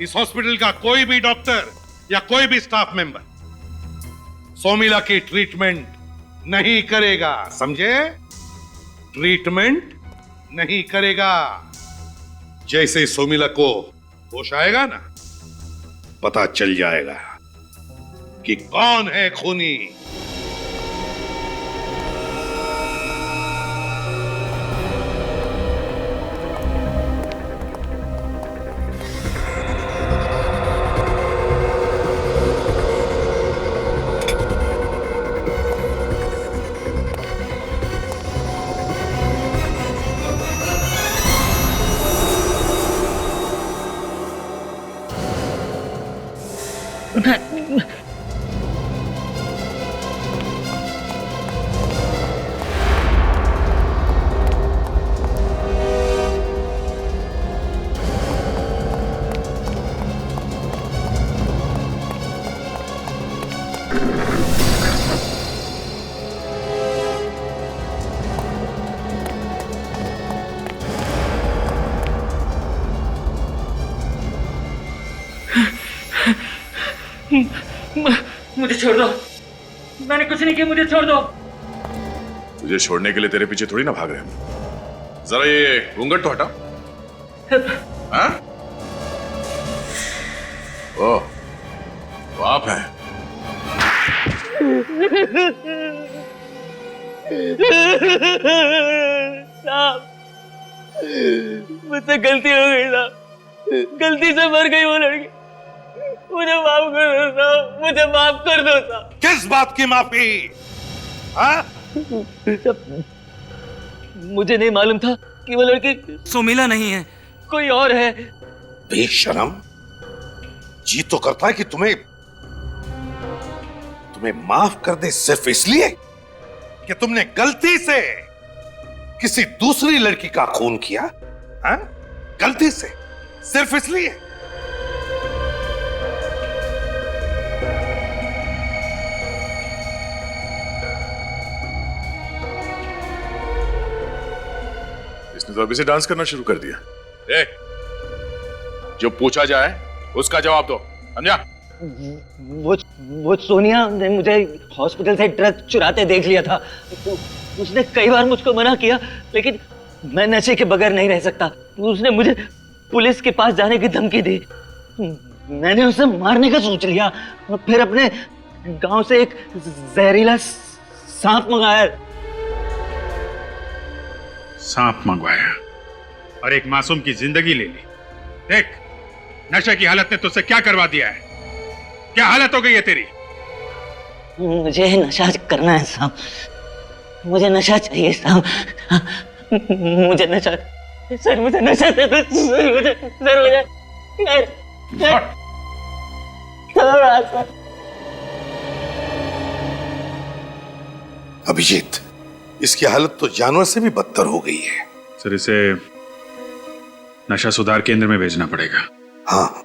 इस हॉस्पिटल का कोई भी डॉक्टर या कोई भी स्टाफ मेंबर सोमिला की ट्रीटमेंट नहीं करेगा, समझे? ट्रीटमेंट नहीं करेगा। जैसे सोमिला को होश आएगा ना, पता चल जाएगा कि कौन है खूनी। मुझे छोड़ दो, मैंने कुछ नहीं किया, मुझे छोड़ दो। तुझे छोड़ने के लिए तेरे पीछे थोड़ी ना भाग रहे हम। जरा ये घूंघट तो हटा। हाँ? ओह, तो आप हैं। साहब, मुझसे गलती हो गई ना, गलती से मर गई वो लड़की, मुझे माफ कर दो साहब, मुझे माफ कर दो साहब। किस बात की माफी? हाँ? मुझे नहीं मालूम था कि वो लड़की सोमिला नहीं है, कोई और है। बेशरम, जी तो करता है कि तुम्हें माफ कर दे सिर्फ इसलिए कि तुमने गलती से किसी दूसरी लड़की का खून किया। हाँ? गलती से, सिर्फ इसलिए। इसने तो अभी से डांस करना शुरू कर दिया। जो पूछा जाए उसका जवाब दो, समझा? वो वो सोनिया ने मुझे हॉस्पिटल से ड्रग चुराते देख लिया था। उसने कई बार मुझको मना किया, लेकिन मैं नशे के बगैर नहीं रह सकता। उसने मुझे पुलिस के पास जाने की धमकी दी। मैंने उसे मारने का सोच लिया और फिर अपने गांव से एक जहरीला सांप मंगाया। सांप मंगवाया और एक मासूम की जिंदगी ले ली। देख, नशे की हालत ने तुझसे क्या करवा दिया है। क्या हालत हो गई है तेरी? मुझे नशा करना है साहब, मुझे नशा चाहिए साहब, मुझे नशा, सर मुझे नशा दे दो, सर मुझे अभिजीत, इसकी हालत तो जानवर से भी बदतर हो गई है। सर, इसे नशा सुधार केंद्र में भेजना पड़ेगा। हाँ,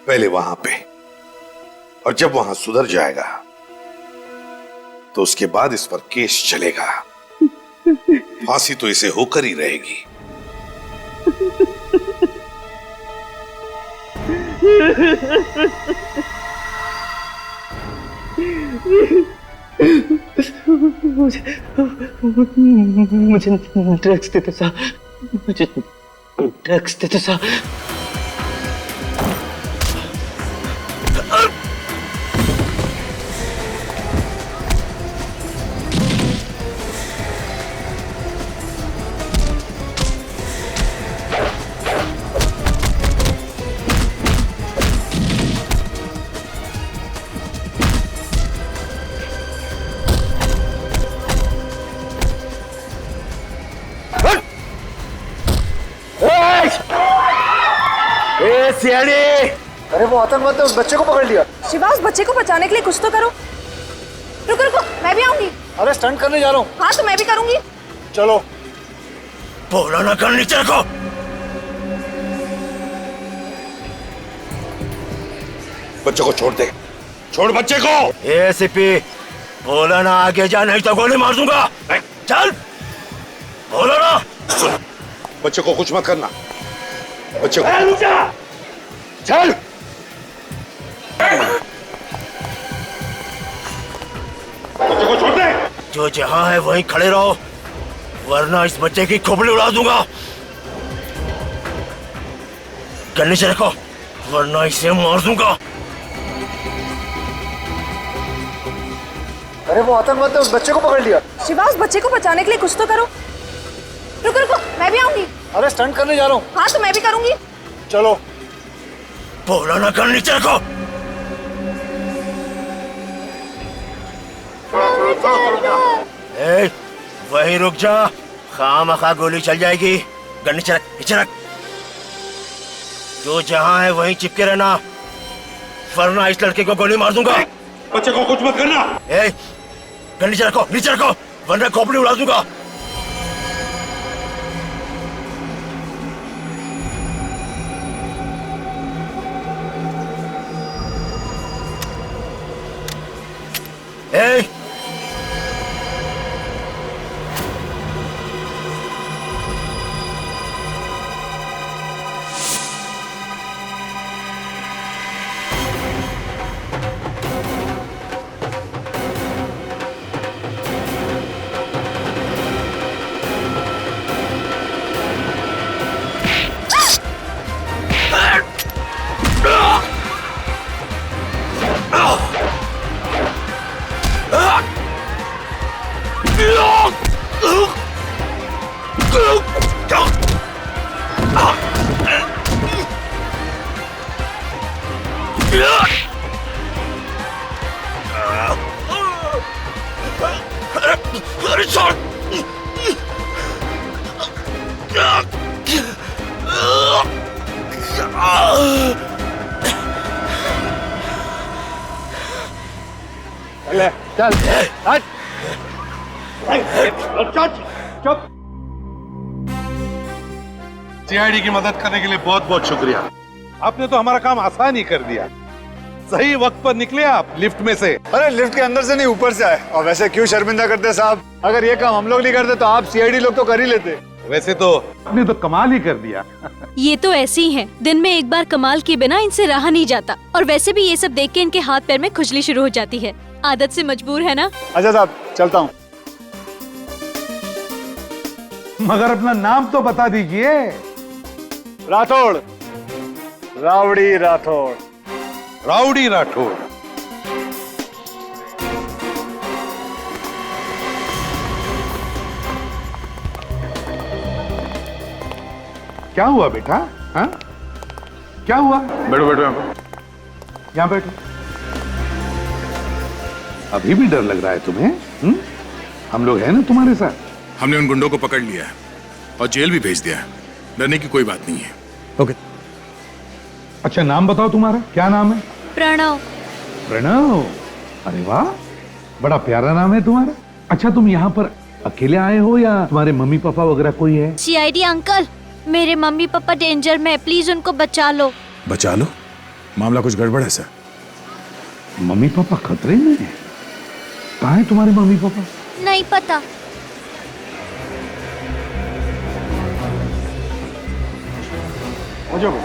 पहले वहां पे, और जब वहां सुधर जाएगा तो उसके बाद इस पर केस चलेगा। फांसी तो इसे होकर ही रहेगी। मुझे ड्रग्स देते साहब, मुझे ड्रग्स देते साहब। अरे वो आतंकवादी ने उस बच्चे को पकड़ लिया। शिवा, उस बच्चे को बचाने के लिए कुछ तो करो। रुको रुको, मैं भी आऊंगी। अरे स्टंट करने जा रहा हूँ। हाँ तो मैं भी करूंगी। चलो। बोला ना कर, नीचे रखो। बच्चे को छोड़ दे, छोड़ बच्चे को। ए सीपी, बोला ना आगे जा, नहीं तो गोली मार दूंगा। चल, बोला ना। सुन, बच्चे को कुछ मत करना। बच्चे को चल। बच्चे को छोड़ दे। जो जहां है वहीं खड़े रहो, वरना इस बच्चे की खोपड़ी उड़ा दूंगा। गन्ने से रखो, वरना इसे मार दूंगा। अरे वो आतंकवादी ने उस बच्चे को पकड़ लिया। शिवा, उस बच्चे को बचाने के लिए कुछ तो करो। रुको रुको, मैं भी आऊंगी। अरे स्टंट करने जा रहा हूँ। हाँ तो मैं भी करूंगी। चलो। बोला ना कर, नीचे रखो। ए, वहीं रुक जा, खामखा गोली चल जाएगी। गन नीचे रख, नीचे रख। जो जहां है वहीं चिपके रहना, वरना इस लड़के को गोली मार दूंगा। बच्चे को कुछ मत करना। ए, गन नीचे रखो, नीचे रखो, वरना खोपड़ी उड़ा दूंगा। ए, चल चुप। सीआईडी की मदद करने के लिए बहुत बहुत शुक्रिया। आपने तो हमारा काम आसान ही कर दिया। सही वक्त पर निकले आप लिफ्ट में से। अरे लिफ्ट के अंदर से नहीं, ऊपर से आए। और वैसे क्यों शर्मिंदा करते साहब, अगर ये काम हम लोग नहीं करते तो आप सीआईडी लोग तो कर ही लेते। वैसे तो आपने तो कमाल ही कर दिया। ये तो ऐसे ही हैं। दिन में एक बार कमाल किए बिना इनसे रहा नहीं जाता। और वैसे भी ये सब देख के इनके हाथ पैर में खुजली शुरू हो जाती है। आदत से मजबूर है ना। अच्छा साहब, चलता हूँ। मगर अपना नाम तो बता दीजिए। राठौड़, रावड़ी राठौड़। राउडी राठौड़। क्या हुआ बेटा? हाँ, क्या हुआ? बैठो बैठो यहाँ पर। यहाँ बैठो। अभी भी डर लग रहा है तुम्हें? हम लोग हैं ना तुम्हारे साथ। हमने उन गुंडों को पकड़ लिया है और जेल भी भेज दिया है। डरने की कोई बात नहीं है। ओके। अच्छा, नाम बताओ तुम्हारा, क्या नाम है? प्रणव। प्रणव, अरे वाह, बड़ा प्यारा नाम है तुम्हारा। अच्छा, तुम यहाँ पर अकेले आए हो या तुम्हारे मम्मी पापा वगैरह कोई है? सीआईडी अंकल, मेरे मम्मी पापा डेंजर में, प्लीज उनको बचा लो। बचा लो? मामला कुछ गड़बड़ है सर। मम्मी पापा खतरे में हैं? कहाँ है तुम्हारे मम्मी पापा? नहीं पता। हो जाओ।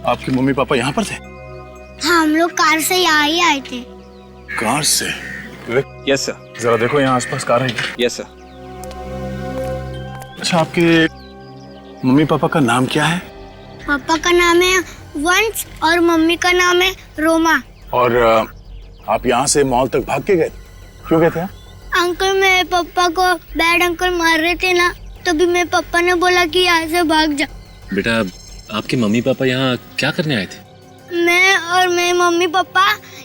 आपके मम्मी पापा यहाँ पर थे? हाँ, हम लोग कार से यहाँ ही आए थे। कार से? Yes sir. जरा देखो यहाँ आसपास कार है। Yes sir. अच्छा, आपके मम्मी पापा का नाम क्या है? पापा का नाम है वंश और मम्मी का नाम है रोमा। और आप यहाँ से मॉल तक भाग के गए? क्यों गए थे? अंकल, मेरे पापा को बैड अंकल मार रहे थे ना, तभी मेरे पापा ने बोला कि यहाँ से भाग जा। बेटा, आपके मम्मी पापा यहाँ क्या करने आए थे? मैं और मेरे मम्मी पापा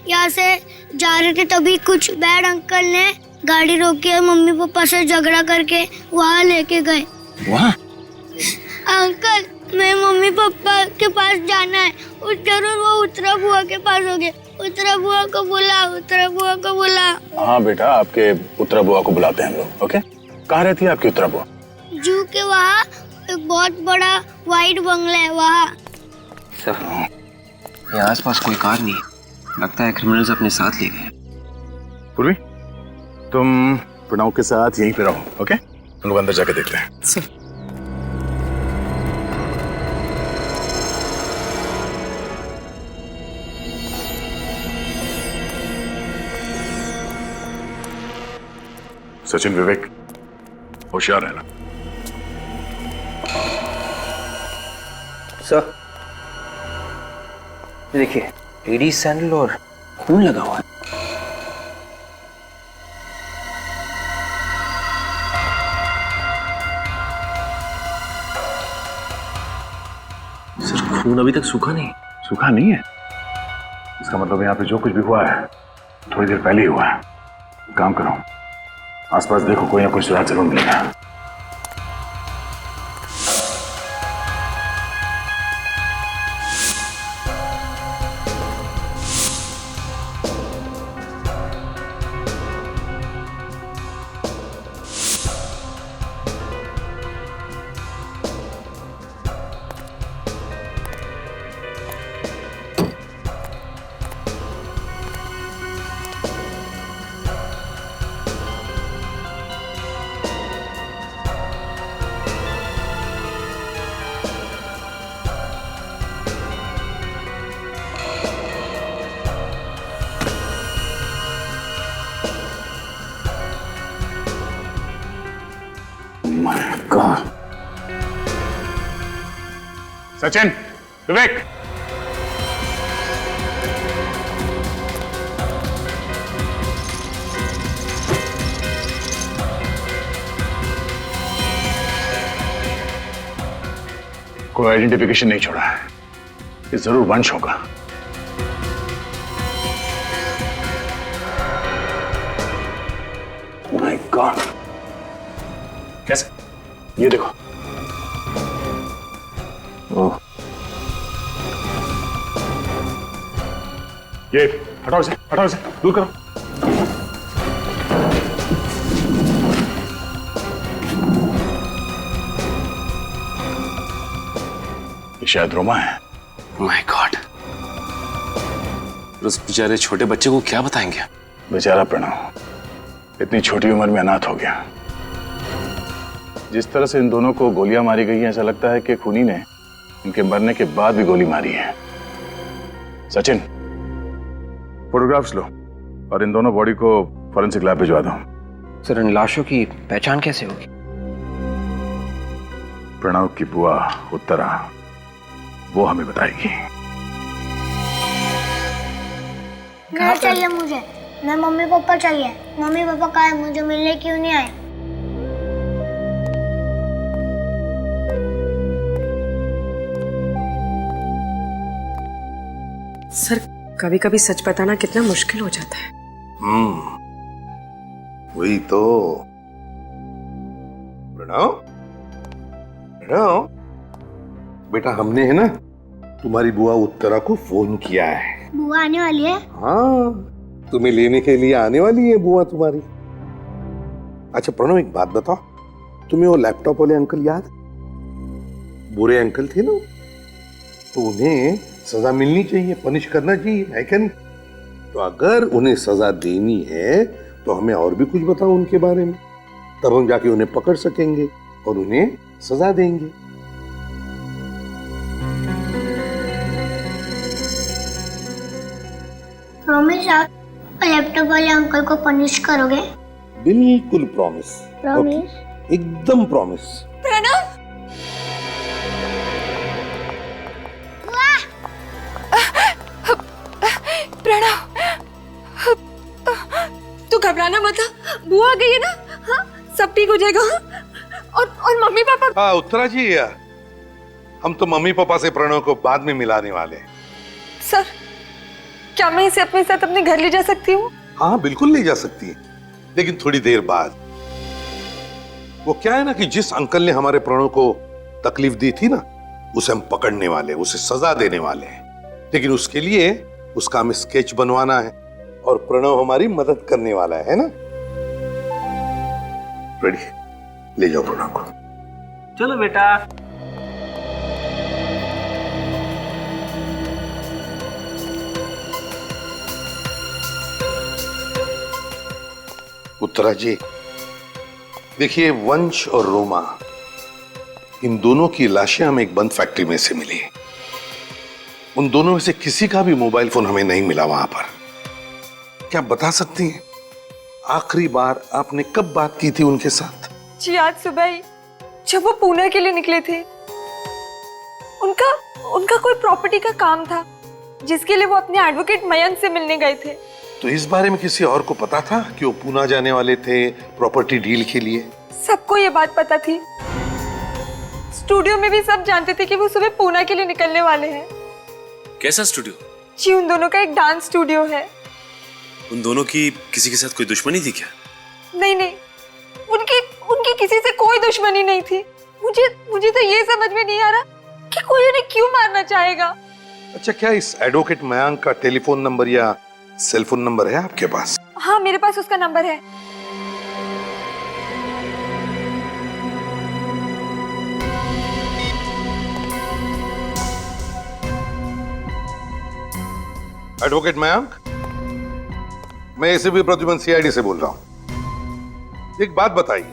यहाँ से जा रहे थे, तभी कुछ बैड अंकल ने गाड़ी रोकी और मम्मी पापा से झगड़ा करके वहाँ लेके गए। वहाँ? अंकल, मेरे मम्मी पापा के पास जाना है। जरूर वो उत्तरा बुआ के पास होंगे। उत्तरा बुआ को बुला, उत्तरा बुआ को बुला। हाँ बेटा, आपके उत्तरा बुआ को बुलाते हैं हम लोग। ओके, कहाँ रहती है आपकी उत्तरा बुआ? जू के वहाँ एक बहुत बड़ा वाइट बंगला है, वहाँ। सर, यहाँ आसपास कोई कार नहीं है। लगता है क्रिमिनल्स अपने साथ ले गए। पूर्वी, तुम प्रणव के साथ यहीं पे रहो। ओके, हम लोग अंदर जाके देखते हैं। सर। सचिन, विवेक, होशियार रहना। सर, देखिए, लेडीज सैंडल और खून लगा हुआ है। सर, खून अभी तक सूखा नहीं? सूखा नहीं है? इसका मतलब यहाँ पे जो कुछ भी हुआ है थोड़ी देर पहले ही हुआ है। काम करो, आसपास देखो, कोई ना कोई सुराग जरूर मिलेगा। सचिन, विवेक, कोई आइडेंटिफिकेशन नहीं छोड़ा है। ये जरूर वंश होगा। माय गॉड, कैसे? ये देखो। ओह, ये हटाओ इसे, हटाओ इसे, दूर करो। ये शायद रोमा है। माय गॉड, उस बेचारे छोटे बच्चे को क्या बताएंगे? बेचारा प्रणव इतनी छोटी उम्र में अनाथ हो गया। जिस तरह से इन दोनों को गोलियां मारी गई हैं, ऐसा लगता है कि खूनी ने इनके मरने के बाद भी गोली मारी है। सचिन, फोटोग्राफ्स लो और इन दोनों बॉडी को फॉरेंसिक लैब भिजवा दो। सर, इन लाशों की पहचान कैसे होगी? प्रणव की बुआ उत्तरा वो हमें बताएगी। घर चाहिए मुझे, मैं मम्मी पापा चाहिए। मम्मी पापा कहाँ है? मुझे मिलने क्यों नहीं आए? सर, कभी कभी सच बताना कितना मुश्किल हो जाता है। वही तो। प्रणव, प्रणव बेटा, हमने है ना तुम्हारी बुआ उत्तरा को फोन किया है। बुआ आने वाली है? हाँ, तुम्हें लेने के लिए आने वाली है बुआ तुम्हारी। अच्छा प्रणव, एक बात बताओ, तुम्हें वो लैपटॉप वाले अंकल याद? बुरे अंकल थे ना, तो उन्हें सजा मिलनी चाहिए, पनिश करना चाहिए, है क्या नहीं? तो अगर उन्हें सजा देनी है तो हमें और भी कुछ बताओ उनके बारे में, तब हम जाके उन्हें पकड़ सकेंगे और उन्हें सजा देंगे। प्रॉमिस आप लैपटॉप वाले अंकल को पनिश करोगे? बिल्कुल प्रॉमिस। प्रॉमिस? एकदम प्रॉमिस। प्रणव, प्रणव, तू घबराना मत। बुआ आ गई है ना? हाँ, सब ठीक हो जाएगा। और मम्मी पापा? हाँ उत्तरा जी, हम तो मम्मी पापा से प्रणव को बाद में मिलाने वाले हैं। सर, क्या मैं इसे अपने साथ अपने घर ले जा सकती हूँ? हाँ बिल्कुल ले जा सकती है, लेकिन थोड़ी देर बाद। वो क्या है ना कि जिस अंकल ने हमारे प्रणव को तकलीफ दी थी ना, उसे हम पकड़ने वाले, उसे सजा देने वाले हैं। लेकिन उसके लिए उसका हमें स्केच बनवाना है और प्रणव हमारी मदद करने वाला है ना? रेडी, ले जाओ प्रणव को। चलो बेटा। उत्तरा जी, देखिए, वंश और रोमा, इन दोनों की लाशें हमें एक बंद फैक्ट्री में से मिली। उन दोनों में से किसी का भी मोबाइल फोन हमें नहीं मिला वहां पर। क्या बता सकती हैं आखिरी बार आपने कब बात की थी उनके साथ? जी आज सुबह ही, जब वो पुणे के लिए निकले थे। उनका कोई प्रॉपर्टी का काम था जिसके लिए वो अपने एडवोकेट मयंक से मिलने गए थे। तो इस बारे में किसी और को पता था कि वो पुणे जाने वाले थे प्रॉपर्टी डील के लिए? सबको ये बात पता थी। स्टूडियो में भी सब जानते थे कि वो सुबह पुणे के लिए निकलने वाले हैं। कैसा स्टूडियो? जी, उन दोनों का एक डांस स्टूडियो है। उन दोनों की किसी के साथ कोई दुश्मनी थी क्या? नहीं, उनकी किसी से कोई दुश्मनी नहीं थी। मुझे तो ये समझ में नहीं आ रहा कि कोई उन्हें क्यों मारना चाहेगा। अच्छा, क्या इस एडवोकेट मयंक का टेलीफोन नंबर या सेल फोन नंबर है आपके पास? हाँ, मेरे पास उसका नंबर है। एडवोकेट मयंक, मैं एसीपी प्रद्युमन सीआईडी से बोल रहा हूं। एक बात बताइए,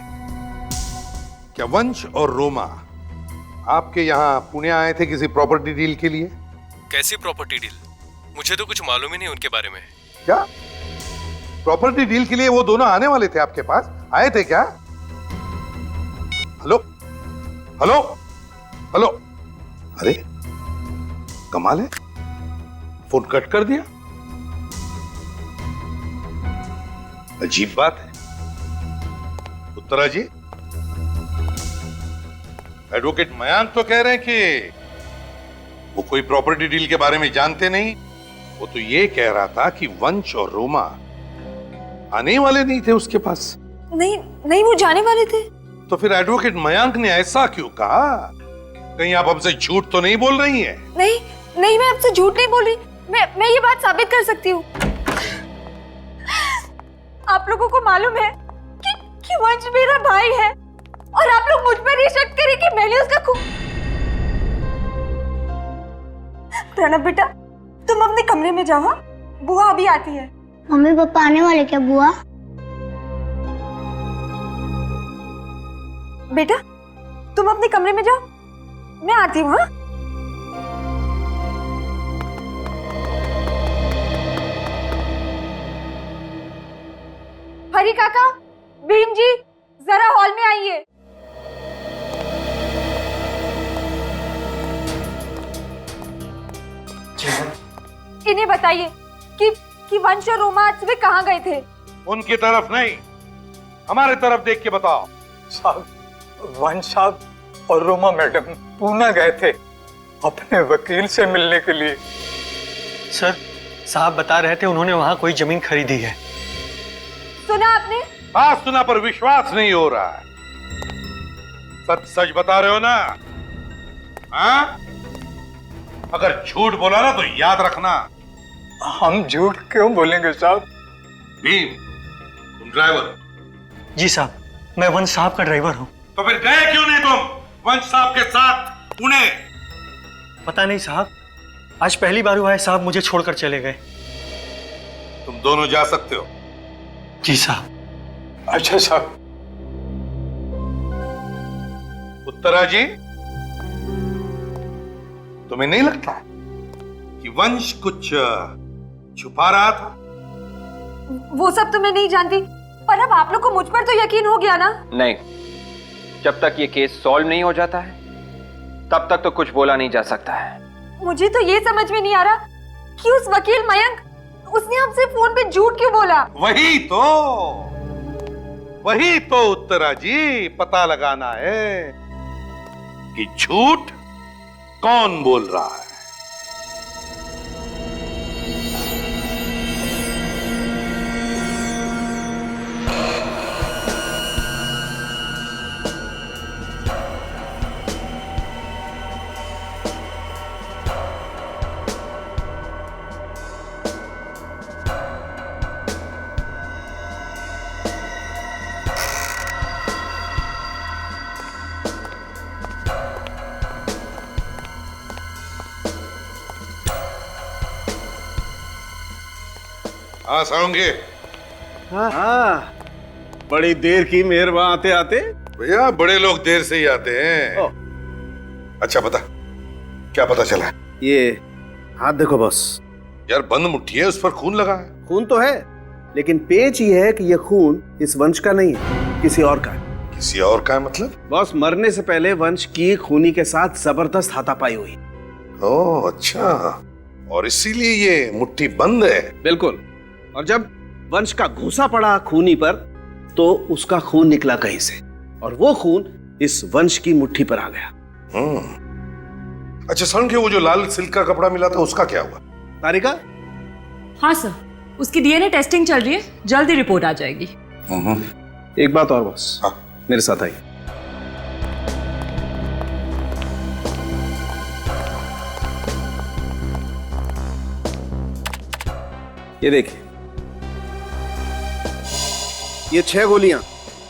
क्या वंश और रोमा आपके यहाँ पुणे आए थे किसी प्रॉपर्टी डील के लिए? कैसी प्रॉपर्टी डील? मुझे तो कुछ मालूम ही नहीं उनके बारे में। क्या प्रॉपर्टी डील के लिए वो दोनों आने वाले थे आपके पास? आए थे क्या? हेलो हेलो हेलो, अरे कमाल है, फोन कट कर दिया। अजीब बात है। उत्तरा जी, एडवोकेट मयंक तो कह रहे हैं कि वो कोई प्रॉपर्टी डील के बारे में जानते नहीं। वो तो ये कह रहा था कि वंश और रोमा आने वाले नहीं थे उसके पास। नहीं, वो जाने वाले थे। तो फिर एडवोकेट मयंक ने ऐसा क्यों कहा? कहीं आप हमसे झूठ तो नहीं बोल रही हैं? नहीं, मैं आपसे झूठ नहीं बोल रही। मैं ये बात साबित कर सकती हूँ। आप लोगों को मालूम है कि वंश मेरा भाई है और आप लोग मुझ पर ये शक करें कि मैंने उसका खून। प्रणव बेटा, तुम अपने कमरे में जाओ, बुआ अभी आती है। मम्मी पापा आने वाले क्या बुआ? बेटा तुम अपने कमरे में जाओ, मैं आती हूँ। हाँ, हरी काका, भीम जी, जरा हॉल में आइए। इन्हें बताइए कि वंश और रोमा आज सुबह कहाँ गए थे? उनकी तरफ नहीं, हमारे तरफ देख के बताओ। साहब, वंश साहब और रोमा मैडम पूना गए थे अपने वकील से मिलने के लिए। सर, साहब बता रहे थे उन्होंने वहां कोई जमीन खरीदी है। सुना आपने? बात सुना पर विश्वास नहीं हो रहा है। सच सच बता रहे हो ना? हाँ? अगर झूठ बोला ना तो याद रखना। हम झूठ क्यों बोलेंगे साहब? भीम, तुम ड्राइवर? जी साहब, मैं वंश साहब का ड्राइवर हूँ। तो फिर गए क्यों नहीं तुम वंश साहब के साथ पुणे? पता नहीं साहब, आज पहली बार हुआ है साहब मुझे छोड़कर चले गए। तुम दोनों जा सकते हो। जी साहब। अच्छा साहब। उत्तरा जी, तुम्हें नहीं लगता कि वंश कुछ छुपा रहा था? वो सब तो मैं नहीं जानती, पर अब आप लोग को मुझ पर तो यकीन हो गया ना? नहीं, जब तक ये केस सॉल्व नहीं हो जाता है तब तक तो कुछ बोला नहीं जा सकता है। मुझे तो ये समझ में नहीं आ रहा कि उस वकील मयंक, उसने हमसे फोन पे झूठ क्यों बोला? वही तो उत्तरा जी पता लगाना है कि झूठ कौन बोल रहा है। हाँ सारंगी। हाँ, बड़ी देर की मेहरबान आते आते। भैया बड़े लोग देर से ही आते हैं। अच्छा बता, क्या पता चला? ये हाथ देखो बॉस। यार बंद मुट्ठी है, उस पर खून लगा है। खून तो है, लेकिन पेच ये है कि ये खून इस वंश का नहीं है, किसी और का है। किसी और का है मतलब? बॉस, मरने से पहले वंश की खूनी के साथ जबरदस्त हाथापाई हुई। ओह अच्छा, और इसीलिए ये मुट्ठी बंद है। बिल्कुल। और जब वंश का घूसा पड़ा खूनी पर तो उसका खून निकला कहीं से, और वो खून इस वंश की मुट्ठी पर आ गया। अच्छा सारंगी, वो जो लाल सिल्क का कपड़ा मिला था उसका क्या हुआ? तारिका? हाँ सर, उसकी डीएनए टेस्टिंग चल रही है, जल्दी रिपोर्ट आ जाएगी। एक बात और बॉस। हाँ। मेरे साथ आइए। ये देखिए, ये 6 गोलियां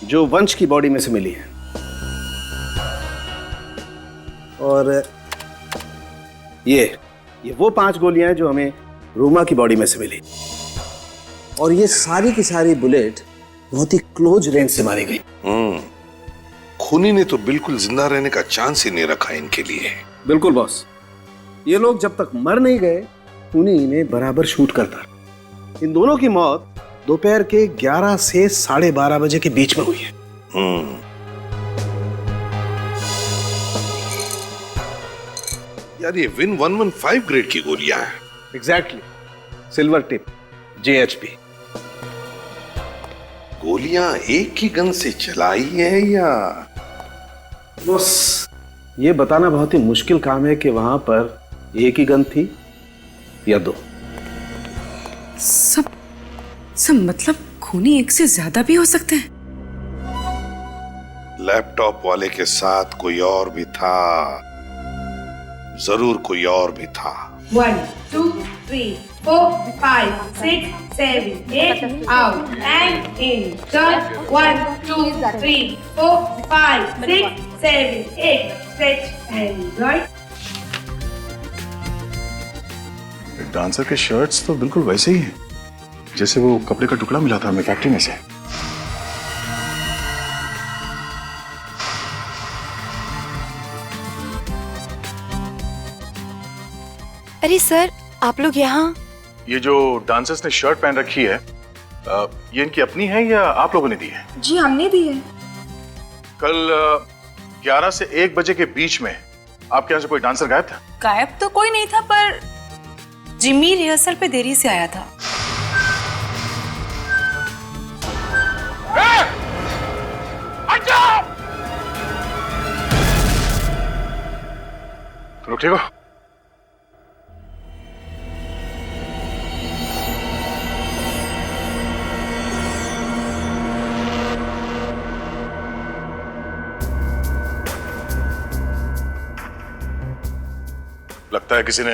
जो वंश की बॉडी में से मिली हैं, और ये वो 5 गोलियां हैं जो हमें रोमा की बॉडी में से मिली, और ये सारी की सारी बुलेट बहुत ही क्लोज रेंज से मारी गई। खूनी ने तो बिल्कुल जिंदा रहने का चांस ही नहीं रखा इनके लिए। बिल्कुल बॉस, ये लोग जब तक मर नहीं गए खूनी इन्हें बराबर शूट करता। इन दोनों की मौत दोपहर के 11 से 12:30 बजे के बीच में हुई है। यार ये विन 115 ग्रेड की गोलियां हैं। Exactly, silver tip, JHP। गोलियां एक ही गन से चलाई है या? बस ये बताना बहुत ही मुश्किल काम है कि वहां पर एक ही गन थी या 2। सब मतलब खूनी एक से ज्यादा भी हो सकते हैं। लैपटॉप वाले के साथ कोई और भी था, जरूर कोई और भी था। 1 2 3 4 5 6 7 8 out and in turn 1 2 3 4 5 6 7 8 stretch and right. Dancer के शर्ट्स तो बिल्कुल वैसे ही हैं जैसे वो कपड़े का टुकड़ा मिला था हमें फैक्ट्री में से। अरे सर, आप लोग यहाँ? ये जो डांसर्स ने शर्ट पहन रखी है ये इनकी अपनी है या आप लोगों ने दी है? जी हमने दी है। कल 11 से 1 बजे के बीच में आपके यहाँ से कोई डांसर गायब था? गायब तो कोई नहीं था, पर जिमी रिहर्सल पे देरी से आया था। तुम लोग ठीक हो? लगता है किसी ने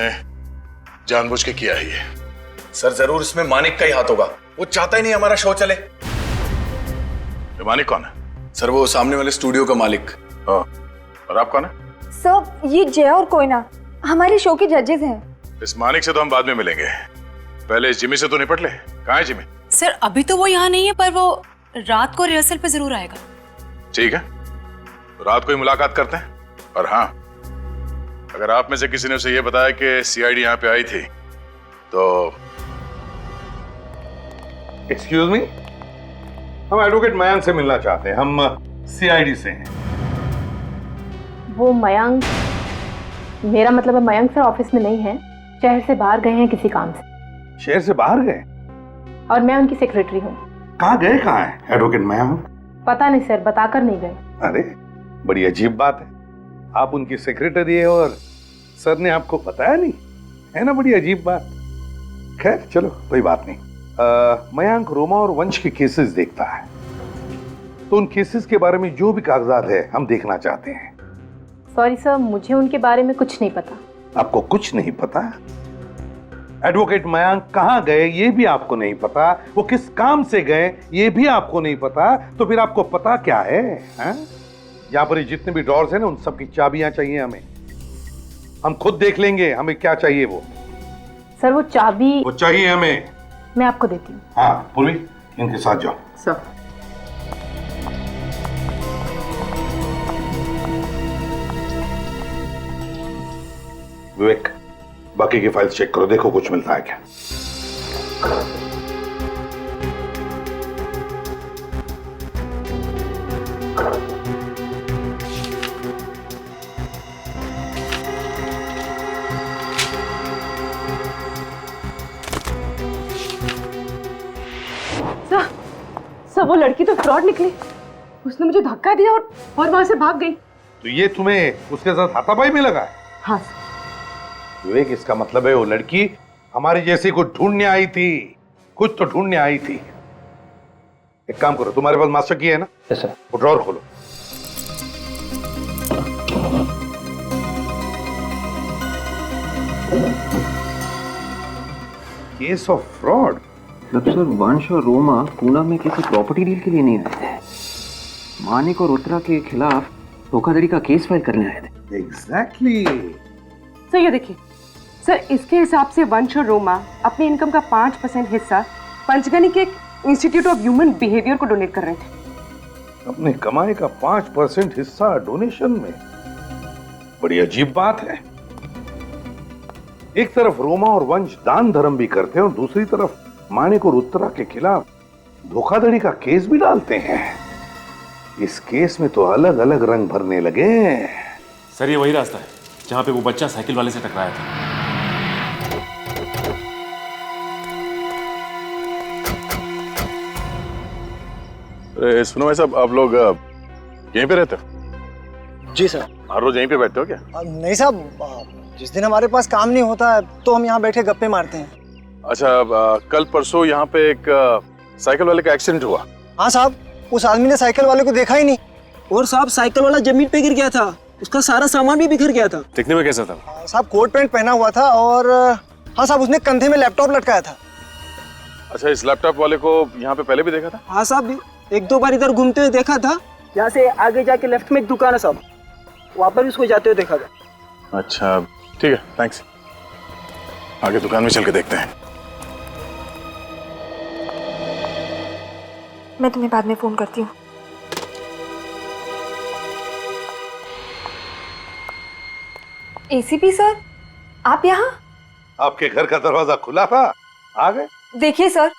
जानबूझ के किया है ये। सर जरूर इसमें मानिक का ही हाथ होगा, वो चाहता ही नहीं हमारा शो चले। ये मानिक कौन है? सर वो सामने वाले स्टूडियो का मालिक। और आप कौन है? सर ये जय और कोयना हमारे शो के जजेस हैं। इस मानिक से तो हम बाद में मिलेंगे, पहले इस जिमी से तो निपट ले। कहाँ है जिमी? सर अभी तो वो यहाँ नहीं है, पर वो रात को रिहर्सल पे जरूर आएगा। ठीक है, तो रात को ही मुलाकात करते हैं। और हाँ, अगर आप में से किसी ने उसे यह बताया कि सीआईडी यहाँ पे आई थी तो एक्सक्यूज मी, हम एडवोकेट मयंक से मिलना चाहते हैं। हम सीआईडी से हैं। वो मयंक, मेरा मतलब है मयंक सर ऑफिस में नहीं है, शहर से बाहर गए हैं किसी काम से। शहर से बाहर गए? और मैं उनकी सेक्रेटरी हूँ। कहाँ गए, कहाँ है एडवोकेट मयंक? पता नहीं सर, बताकर नहीं गए। अरे बड़ी अजीब बात है, आप उनकी सेक्रेटरी है और सर ने आपको बताया नहीं, है ना? बड़ी अजीब बात। खैर चलो कोई बात नहीं। मयंक रोमा और वंश के केसेस देखता है, तो उन केसेस के बारे में जो भी कागजात है हम देखना चाहते हैं। सॉरी सर, मुझे उनके बारे में कुछ नहीं पता। आपको कुछ नहीं पता? एडवोकेट मयंक कहाँ गए ये भी आपको नहीं पता, वो किस काम से गए ये भी आपको नहीं पता, तो फिर आपको पता क्या है? यहाँ पर जितने भी ड्रॉर्स हैं ना, उन सब की चाबियां चाहिए हमें। हम खुद देख लेंगे हमें क्या चाहिए वो। सर वो चाबी वो चाहिए हमें। मैं आपको देती हूँ। हाँ पूर्वी, इनके साथ जाओ। सर विवेक, बाकी की फाइल्स चेक करो, देखो कुछ मिलता है क्या। सर वो लड़की तो फ्रॉड निकली, उसने मुझे धक्का दिया और वहां से भाग गई। तो ये तुम्हें उसके साथ हाथापाई में लगा है? हाँ विवेक, इसका मतलब है वो लड़की हमारी जैसी को ढूंढने आई थी, कुछ तो ढूंढने आई थी। एक काम करो, तुम्हारे पास मास्टर की है ना? Yes sir. वो ड्रॉर खोलो। Case of fraud. मतलब सर वंश और रोमा पूना में किसी प्रॉपर्टी डील के लिए नहीं आए थे, मानिक और उत्तरा के खिलाफ धोखाधड़ी का केस फाइल करने आए थे। एग्जैक्टली। सर ये देखिए सर, इसके हिसाब से वंश और रोमा अपनी इनकम का 5% हिस्सा पंचगनी के इंस्टीट्यूट ऑफ ह्यूमन बिहेवियर को डोनेट कर रहे थे। अपने कमाई का 5% हिस्सा डोनेशन में? बड़ी अजीब बात है। एक तरफ रोमा और वंश दान धर्म भी करते हैं और दूसरी तरफ मानिक और उत्तरा के खिलाफ धोखाधड़ी का केस भी डालते हैं। इस केस में तो अलग अलग रंग भरने लगे। सर ये वही रास्ता है जहां पे वो बच्चा साइकिल वाले से टकराया था। अरे सुनो भाई साहब, आप लोग यहीं पे रहते हो? जी सर। हर रोज यहीं पे बैठते हो क्या? नहीं साहब, जिस दिन हमारे पास काम नहीं होता है तो हम यहाँ बैठे गप्पे मारते हैं। अच्छा, कल परसों यहाँ पे एक साइकिल वाले का एक्सीडेंट हुआ। हाँ साहब, उस आदमी ने साइकिल वाले को देखा ही नहीं। और साहब साइकिल वाला जमीन पे गिर गया था उसका सारा सामान भी बिखर गया था। दिखने में कैसा था? साहब कोट पैंट पहना हुआ था और हाँ साहब उसने कंधे में लैपटॉप लटकाया था। अच्छा, इस लैपटॉप वाले को यहाँ पे पहले भी देखा था? हाँ साहब, एक दो बार इधर घूमते हुए देखा था। यहाँ से आगे जाके लेफ्ट में एक दुकान है साहब, वहाँ पर भी उसको जाते हुए देखा था। अच्छा ठीक है, थैंक्स। आगे दुकान में चल के देखते हैं। मैं तुम्हें बाद में फोन करती हूँ। एसीपी सर, आप यहाँ? आपके घर का दरवाजा खुला था, आ गए। देखिए सर,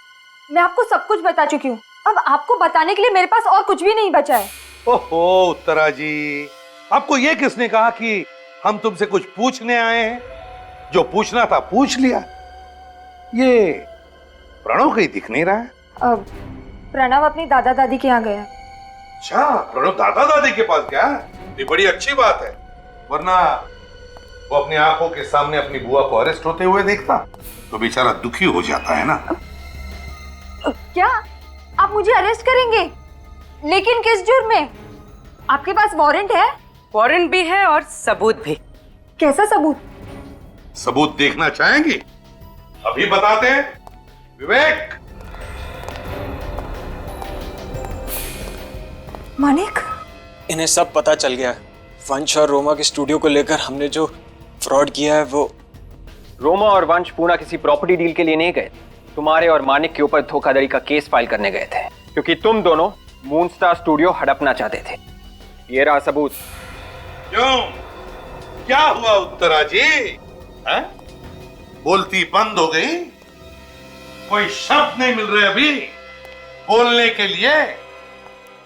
मैं आपको सब कुछ बता चुकी हूँ। अब आपको बताने के लिए मेरे पास और कुछ भी नहीं बचा है। ओहो उत्तरा जी, आपको ये किसने कहा कि हम तुमसे कुछ पूछने आए हैं? जो पूछना था पूछ लिया। ये प्रणव कहीं दिख नहीं रहा है। अब प्रणव अपनी दादा दादी के यहाँ गया। अच्छा, प्रणव दादा दादी के पास गया? ये बड़ी अच्छी बात है, वरना वो अपनी आंखों के सामने अपनी बुआ को अरेस्ट होते हुए देखता तो बेचारा दुखी हो जाता है ना। क्या आप मुझे अरेस्ट करेंगे? लेकिन किस जुर्म में? आपके पास वारंट है? वारंट भी है और सबूत भी। कैसा सबूत? सबूत देखना चाहेंगे? अभी बताते हैं। विवेक। मानिक, इन्हें सब पता चल गया है। वंश और रोमा के स्टूडियो को लेकर हमने जो फ्रॉड किया है वो। रोमा और वंश पूना किसी प्रॉपर्टी डील के लिए नहीं गए, तुम्हारे और मानिक के ऊपर धोखाधड़ी का केस फाइल करने गए थे, क्योंकि तुम दोनों मूनस्टार स्टूडियो हड़पना चाहते थे। ये रहा सबूत। क्यों, क्या हुआ उत्तरा जी? है? बोलती बंद हो गई? कोई शब्द नहीं मिल रहे अभी बोलने के लिए?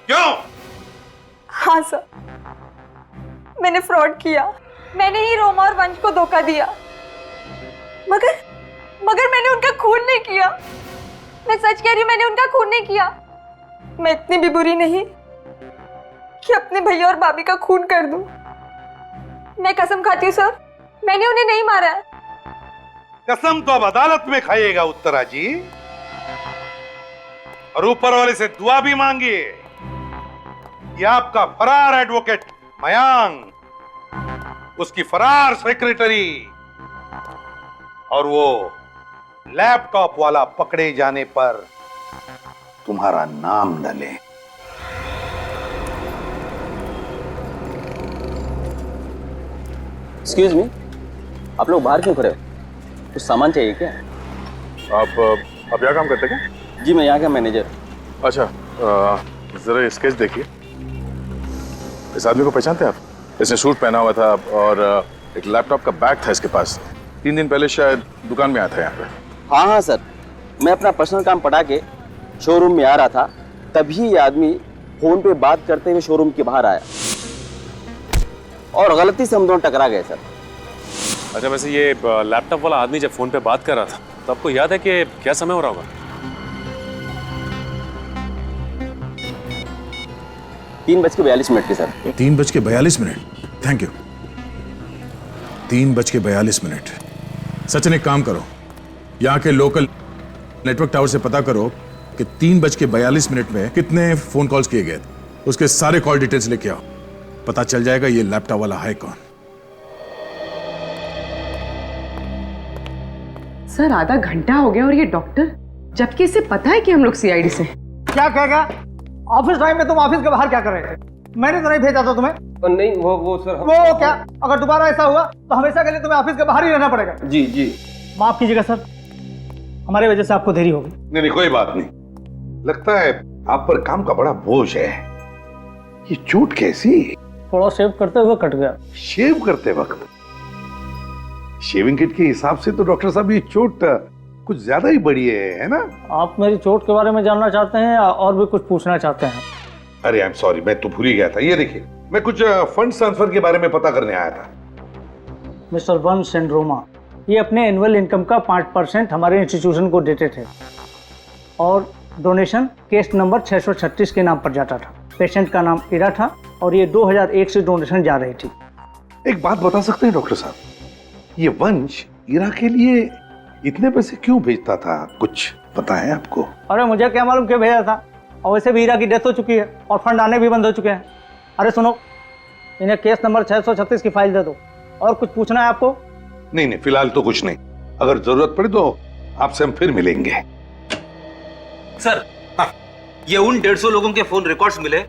क्यों? हाँ सर, मैंने फ्रॉड किया। मैंने ही रोमा और वंश को धोखा दिया, मगर मैंने उनका खून नहीं किया। मैं सच कह रही हूँ, मैंने उनका खून नहीं किया। मैं इतनी भी बुरी नहीं कि अपने भैया और भाभी का खून कर दूं। मैं कसम खाती हूँ सर, मैंने उन्हें नहीं मारा है। कसम तो अब अदालत में खाइएगा उत्तरा जी, और ऊपर वाले से दुआ भी मांगिए कि आपका फरार एडवोकेट मयांक, उसकी फरार सेक्रेटरी और वो लैपटॉप वाला पकड़े जाने पर तुम्हारा नाम न ले। एक्सक्यूज मी, आप लोग बाहर क्यों खड़े हो? कुछ सामान चाहिए क्या? आप यहाँ काम करते क्या? जी, मैं यहाँ का मैनेजर। अच्छा, जरा स्केच देखिए। इस आदमी को पहचानते हैं आप? इसने सूट पहना हुआ था और एक लैपटॉप का बैग था इसके पास। 3 दिन पहले शायद दुकान में आया था यहाँ पे। हाँ सर, मैं अपना पर्सनल काम पटा के शोरूम में आ रहा था, तभी ये आदमी फोन पे बात करते हुए शोरूम के बाहर आया और गलती से हम दोनों टकरा गए सर। अच्छा, वैसे ये लैपटॉप वाला आदमी जब फोन पे बात कर रहा था तो आपको याद है कि क्या समय हो रहा होगा? 3:42 के सर। 3:42? Thank you. 3:42। सचिन, एक काम करो, यहाँ के लोकल नेटवर्क टावर से पता करो कि 3:42 में कितने फोन कॉल्स किए गए थे। उसके सारे कॉल डिटेल्स लेके आओ, पता चल जाएगा ये लैपटॉप वाला है कौन। सर, आधा घंटा हो गया और ये डॉक्टर, जबकि इसे पता है कि हम लोग सीआईडी से। क्या कहेगा? ऑफिस टाइम में तुम ऑफिस के बाहर क्या कर रहे थे? मैंने तो नहीं भेजा था तुम्हें। नहीं, वो सर। वो क्या? अगर दोबारा ऐसा हुआ तो हमेशा के लिए तुम्हें ऑफिस के बाहर ही रहना पड़ेगा। जी जी। माफ कीजिएगा सर, हमारी वजह से आपको देरी हो गई। नहीं, कोई बात नहीं। लगता है आप पर काम का बड़ा बोझ है। ये चोट कैसी? थोड़ा शेव करते हुए कट गया। शेव करते वक्त? शेविंग किट के हिसाब से तो डॉक्टर साहब ये चोट कुछ ज्यादा ही बड़ी है ना? आप मेरी चोट के बारे में जानना चाहते हैं या और भी कुछ पूछना चाहते हैं? अरे आई एम सॉरी, मैं तो भूल ही गया था। ये देखिए, मैं कुछ फंड ट्रांसफर के बारे में पता करने आया था। मिस्टर वंश एंड रोमा, ये अपने एनुअल इनकम का 5% हमारे इंस्टीट्यूशन को देते थे और डोनेशन केस नंबर 636 के नाम पर जाता था। पेशेंट का नाम इरा था और ये 2001 से डोनेशन जा रही थी। एक बात बता सकते हैं डॉक्टर साहब, ये वंश इरा के लिए इतने पैसे क्यों भेजता था? कुछ पता है आपको? अरे मुझे क्या मालूम क्यों भेजा था, और वैसे भी हीरा की डेथ हो चुकी है और फंड आने भी बंद हो चुके हैं। अरे सुनो, इन्हें केस नंबर 636 की फाइल दे दो। और कुछ पूछना है आपको? नहीं नहीं, फिलहाल तो कुछ नहीं। अगर जरूरत पड़े तो आपसे हम फिर मिलेंगे। सर, ये उन 150 लोगों के फोन रिकॉर्ड्स मिले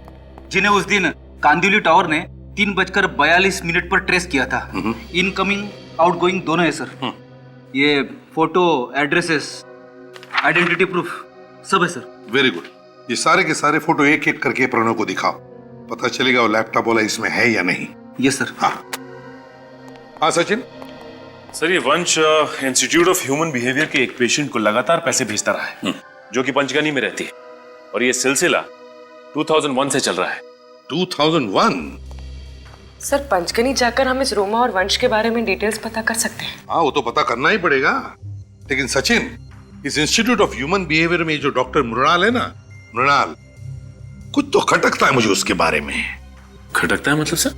जिन्हें उस दिन कांदिवली टावर ने 3:42 पर ट्रेस किया था। इनकमिंग आउटगोइंग दोनों है सर। ये फोटो, एड्रेसेस, आइडेंटिटी प्रूफ सब है सर। Very good. ये सारे के सारे फोटो एक एक करके प्रणव को दिखाओ, पता चलेगा वो लैपटॉप वाला इसमें है या नहीं। Yes sir. हाँ सचिन। सर, ये वंश इंस्टीट्यूट ऑफ ह्यूमन बिहेवियर के एक पेशेंट को लगातार पैसे भेजता रहा है, जो कि पंचगनी में रहती है, और ये सिलसिला 2001 से चल रहा है। 2001? सर, पंचगनी जाकर हम इस रोमा और वंश के बारे में डिटेल्स पता कर सकते हैं। हाँ, वो तो पता करना ही पड़ेगा। लेकिन सचिन, इस इंस्टीट्यूट ऑफ ह्यूमन बिहेवियर में जो डॉक्टर मृणाल है ना, मृणाल, कुछ तो खटकता है मुझे उसके बारे में। खटकता है मतलब सर?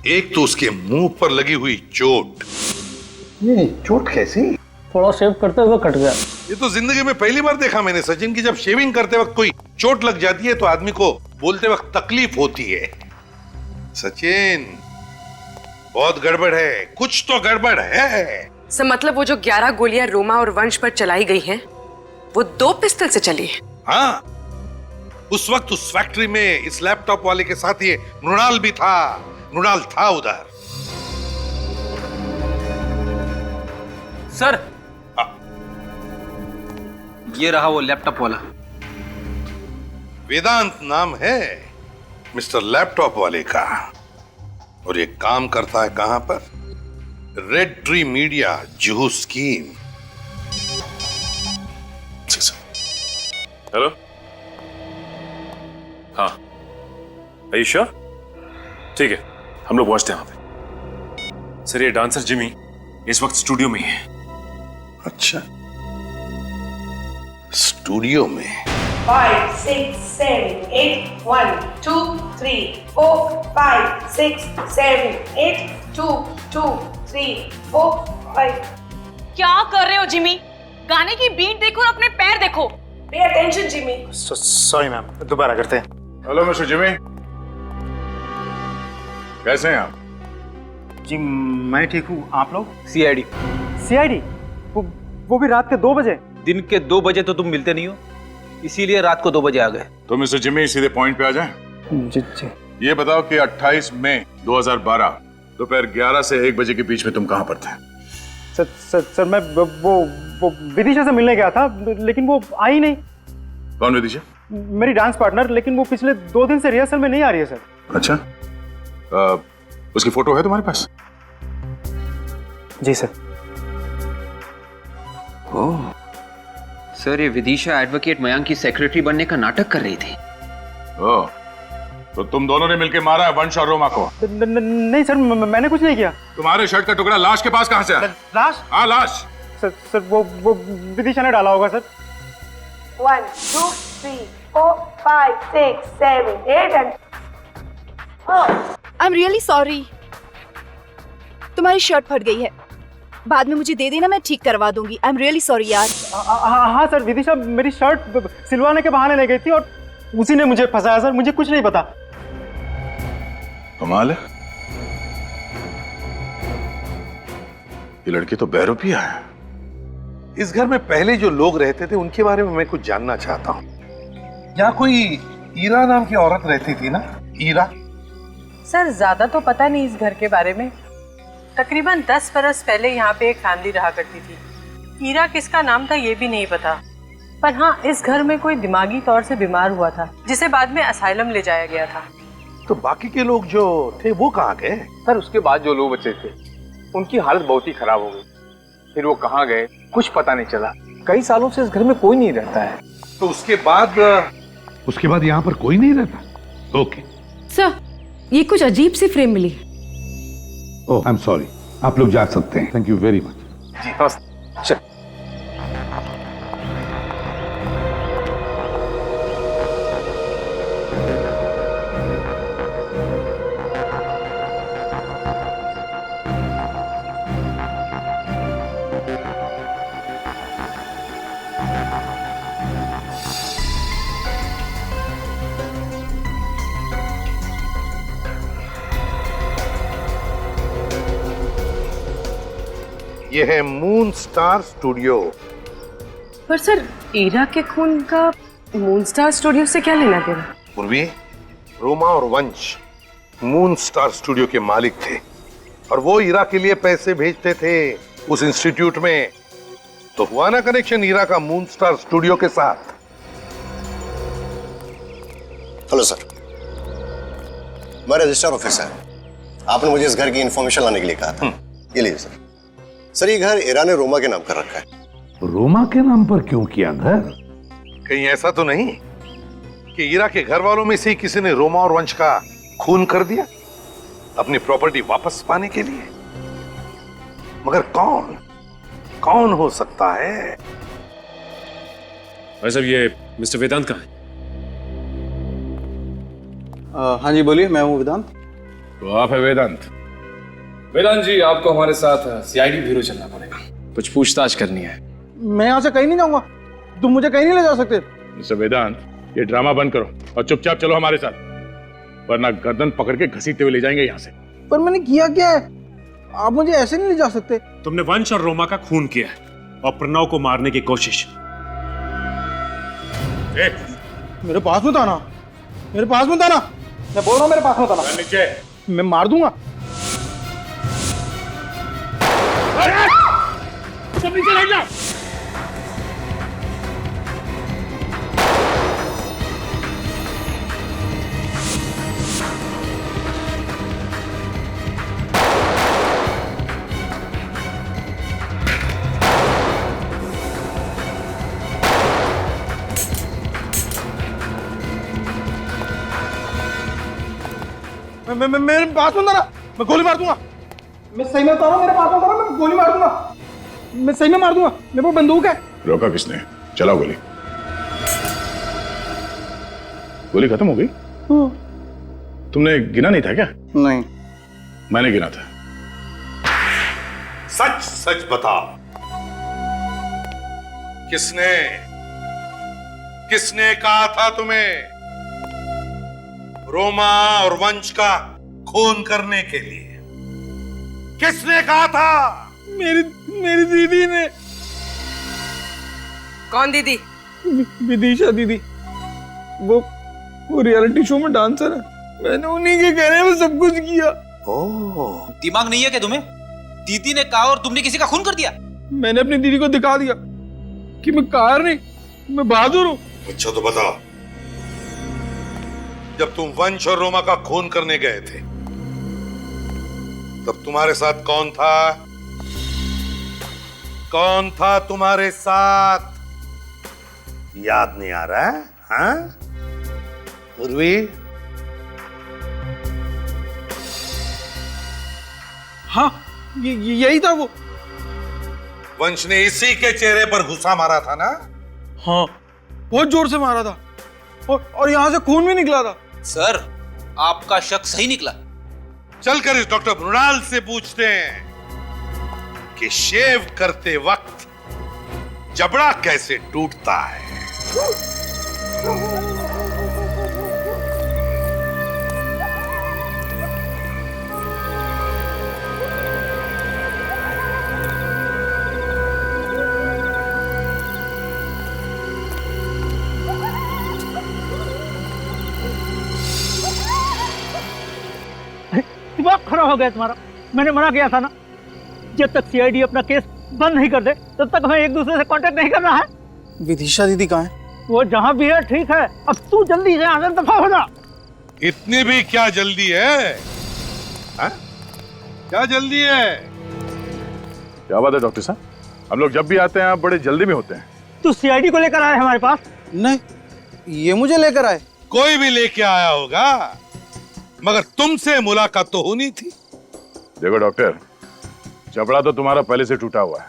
एक तो उसके मुंह पर लगी हुई चोट। ये चोट कैसी? थोड़ा शेव करते हुए कट गया। ये तो जिंदगी में पहली बार देखा मैंने सचिन की जब शेविंग करते वक्त कोई चोट लग जाती है तो आदमी को बोलते वक्त तकलीफ होती है। सचिन, बहुत गड़बड़ है, कुछ तो गड़बड़ है। सर, मतलब वो जो 11 गोलियां रोमा और वंश पर चलाई गई हैं, वो 2 पिस्टल से चली है। हाँ, उस वक्त उस फैक्ट्री में इस लैपटॉप वाले के साथ ये मृणाल भी था। मृणाल था उधर। सर, ये रहा वो लैपटॉप वाला। वेदांत नाम है मिस्टर लैपटॉप वाले का, और ये काम करता है कहां पर? Red tree media, Juhu scheme. Hello, हाँ, आयुष्या, ठीक है, हम लोग पहुंचते हैं वहां पे। सर, ये डांसर जिमी इस वक्त स्टूडियो में ही है। अच्छा, स्टूडियो में? 5, 6, 7, 8, 1, 2, 3, 4, 5, 6, 7, 8, 2, 2, 3, 4, 5। क्या कर रहे हो जिमी? गाने की बीट देखो और अपने पैर देखो। Pay attention Jimmy. Sorry ma'am, दोबारा करते हैं। हेलो मिस्टर जिमी, कैसे हैं आप? जी मैं ठीक हूँ, आप लोग? सीआईडी। सीआईडी? वो भी रात के 2 बजे? दिन के 2 बजे तो तुम मिलते नहीं हो, इसीलिए रात को 2 बजे आ गए। तो मिस्टर जिमी, सीधे पॉइंट पे आ जाएं। जी जी। ये बताओ कि 28 मई 2012 दोपहर 11 से 1 बजे के बीच में तुम कहां पर थे? सर मैं वो विदिशा से मिलने गया था, लेकिन वो आई नहीं। कौन विदिशा? मेरी डांस पार्टनर, लेकिन वो पिछले 2 दिन से रिहर्सल में नहीं आ रही है सर। अच्छा, उसकी फोटो है तुम्हारे पास? जी सर। ओह सर, ये विदिशा एडवोकेट मयांक की सेक्रेटरी बनने का नाटक कर रही थी। ओह, तो तुम दोनों ने मिलकर मारा है वंश और रोमा को? नहीं सर, मैंने कुछ नहीं किया। तुम्हारे शर्ट का टुकड़ा लाश के पास कहां से आया? लाश? हाँ, लाश। सर वो विदिशा ने डाला होगा sir. 1, 2, 3, 4, 5, 6, 7, 8 and I am really sorry. तुम्हारी शर्ट फट गई है, बाद में मुझे दे देना, मैं ठीक करवा दूंगी। आई एम रियली सॉरी यार। हाँ सर, विदिशा मेरी शर्ट सिलवाने के बहाने ले गई थी और उसी ने मुझे फंसाया सर, मुझे कुछ नहीं पता। कमाल है, ये लड़की तो बहरूपिया है। इस घर में पहले जो लोग रहते थे उनके बारे में मैं कुछ जानना चाहता हूँ। यहाँ कोई ईरा नाम की औरत रहती थी ना? ईरा? सर, ज्यादा तो पता नहीं इस घर के बारे में। तकरीबन 10 बरस पहले यहाँ पे एक फैमिली रहा करती थी। ईरा किसका नाम था ये भी नहीं पता, पर हाँ, इस घर में कोई दिमागी तौर से बीमार हुआ था, जिसे बाद में असाइलम ले जाया गया था। तो बाकी के लोग जो थे वो कहाँ गए? सर, उसके बाद जो लोग बचे थे उनकी हालत बहुत ही खराब हो गई, फिर वो कहाँ गए कुछ पता नहीं चला। कई सालों से इस घर में कोई नहीं रहता है। तो उसके बाद यहाँ पर कोई नहीं रहता? ओके सर, ये कुछ अजीब सी फ्रेम मिली। ओह, आई एम सॉरी, आप लोग जा सकते हैं। Thank you very much. जी नमस्ते। चल। ये है मून स्टार स्टूडियो। पर सर, ईरा के खून का मून स्टार स्टूडियो से क्या लेना देना? पूर्वी, रोमा और वंश मून स्टार स्टूडियो के मालिक थे और वो ईरा के लिए पैसे भेजते थे उस इंस्टीट्यूट में। तो हुआ ना कनेक्शन ईरा का मून स्टार स्टूडियो के साथ। हेलो सर, मैं रजिस्ट्रार ऑफिसर। आपने मुझे इस घर की इंफॉर्मेशन लाने के लिए कहा था। ये लीजिए सर। सर, ये घर ईरा ने रोमा के नाम कर रखा है। रोमा के नाम पर क्यों किया घर? कहीं ऐसा तो नहीं कि ईरा के घर वालों में से ही किसी ने रोमा और वंश का खून कर दिया अपनी प्रॉपर्टी वापस पाने के लिए? मगर कौन हो सकता है? भाई साहब, ये मिस्टर वेदांत कहाँ है? हाँ जी बोलिए, मैं हूँ वेदांत। तो आप है वेदांत? वेदांत जी, आपको हमारे साथ सीआईडी ब्यूरो चलना पड़ेगा, कुछ पूछताछ करनी है। मैं यहाँ से कहीं नहीं जाऊंगा, तुम मुझे कहीं नहीं ले जा सकते। मिस्टर वेदांत, ये ड्रामा बंद करो और चुपचाप चलो हमारे साथ, वरना गर्दन पकड़ के घसीटते हुए ले जाएंगे यहाँ से। पर मैंने किया क्या है? आप मुझे ऐसे नहीं ले जा सकते। तुमने वंश और रोमा का खून किया है और प्रणव को मारने की कोशिश। मेरे पास मत आना, मेरे पास मत आना, मैं बोल रहा हूँ मेरे पास मत आना। नीचे। मैं मार दूंगा। सब नीचे ले जाओ। मेरे पास मत आना, मैं गोली मार दूंगा। मैं सही में बता रहा हूँ, मेरे पास मत आना, मैं गोली मार दूंगा। मैं सही में मार दूंगा, मेरे पास बंदूक है। रोका किसने? चलाओ गोली। गोली खत्म हो गई? तुमने गिना नहीं था क्या? नहीं, मैंने गिना था। सच सच बता, किसने कहा था तुम्हें रोमा और वंश का खून करने के लिए? किसने कहा था? मेरी दीदी ने। कौन दीदी? विदिशा दीदी, वो रियलिटी शो में डांसर है। मैंने उन्हीं के कहने में सब कुछ किया। ओह, दिमाग नहीं है क्या तुम्हें? दीदी ने कहा और तुमने किसी का खून कर दिया? मैंने अपनी दीदी को दिखा दिया कि मैं कार नहीं, मैं बहादुर हूँ। अच्छा तो बताओ, जब तुम वंश और रोमा का खून करने गए थे तब तुम्हारे साथ कौन था? कौन था तुम्हारे साथ? याद नहीं आ रहा है? हाँ? उर्वी? हाँ, यही था वो। वंश ने इसी के चेहरे पर घुसा मारा था ना? हाँ, बहुत जोर से मारा था और यहां से खून भी निकला था। सर, आपका शक सही निकला। चलकर इस डॉक्टर मृणाल से पूछते हैं कि शेव करते वक्त जबड़ा कैसे टूटता है। दिमाग खराब हो गया तुम्हारा। मैंने मना किया था ना, जब तक सीआईडी अपना केस बंद नहीं कर दे तब तक हमें एक दूसरे से कांटेक्ट नहीं करना है। विदिशा दीदी कहाँ है? वो जहाँ भी है ठीक है, अब तू जल्दी से यहाँ से दफा हो जा। इतनी भी क्या जल्दी है? हा? क्या जल्दी है? क्या बात है डॉक्टर साहब, हम लोग जब भी आते हैं आप बड़े जल्दी में होते हैं। तू सीआईडी को लेकर आया हमारे पास? नहीं, ये मुझे लेकर आए। कोई भी लेके आया होगा, मगर तुमसे मुलाकात तो होनी थी। देखो डॉक्टर, जबड़ा तो तुम्हारा पहले से टूटा हुआ है।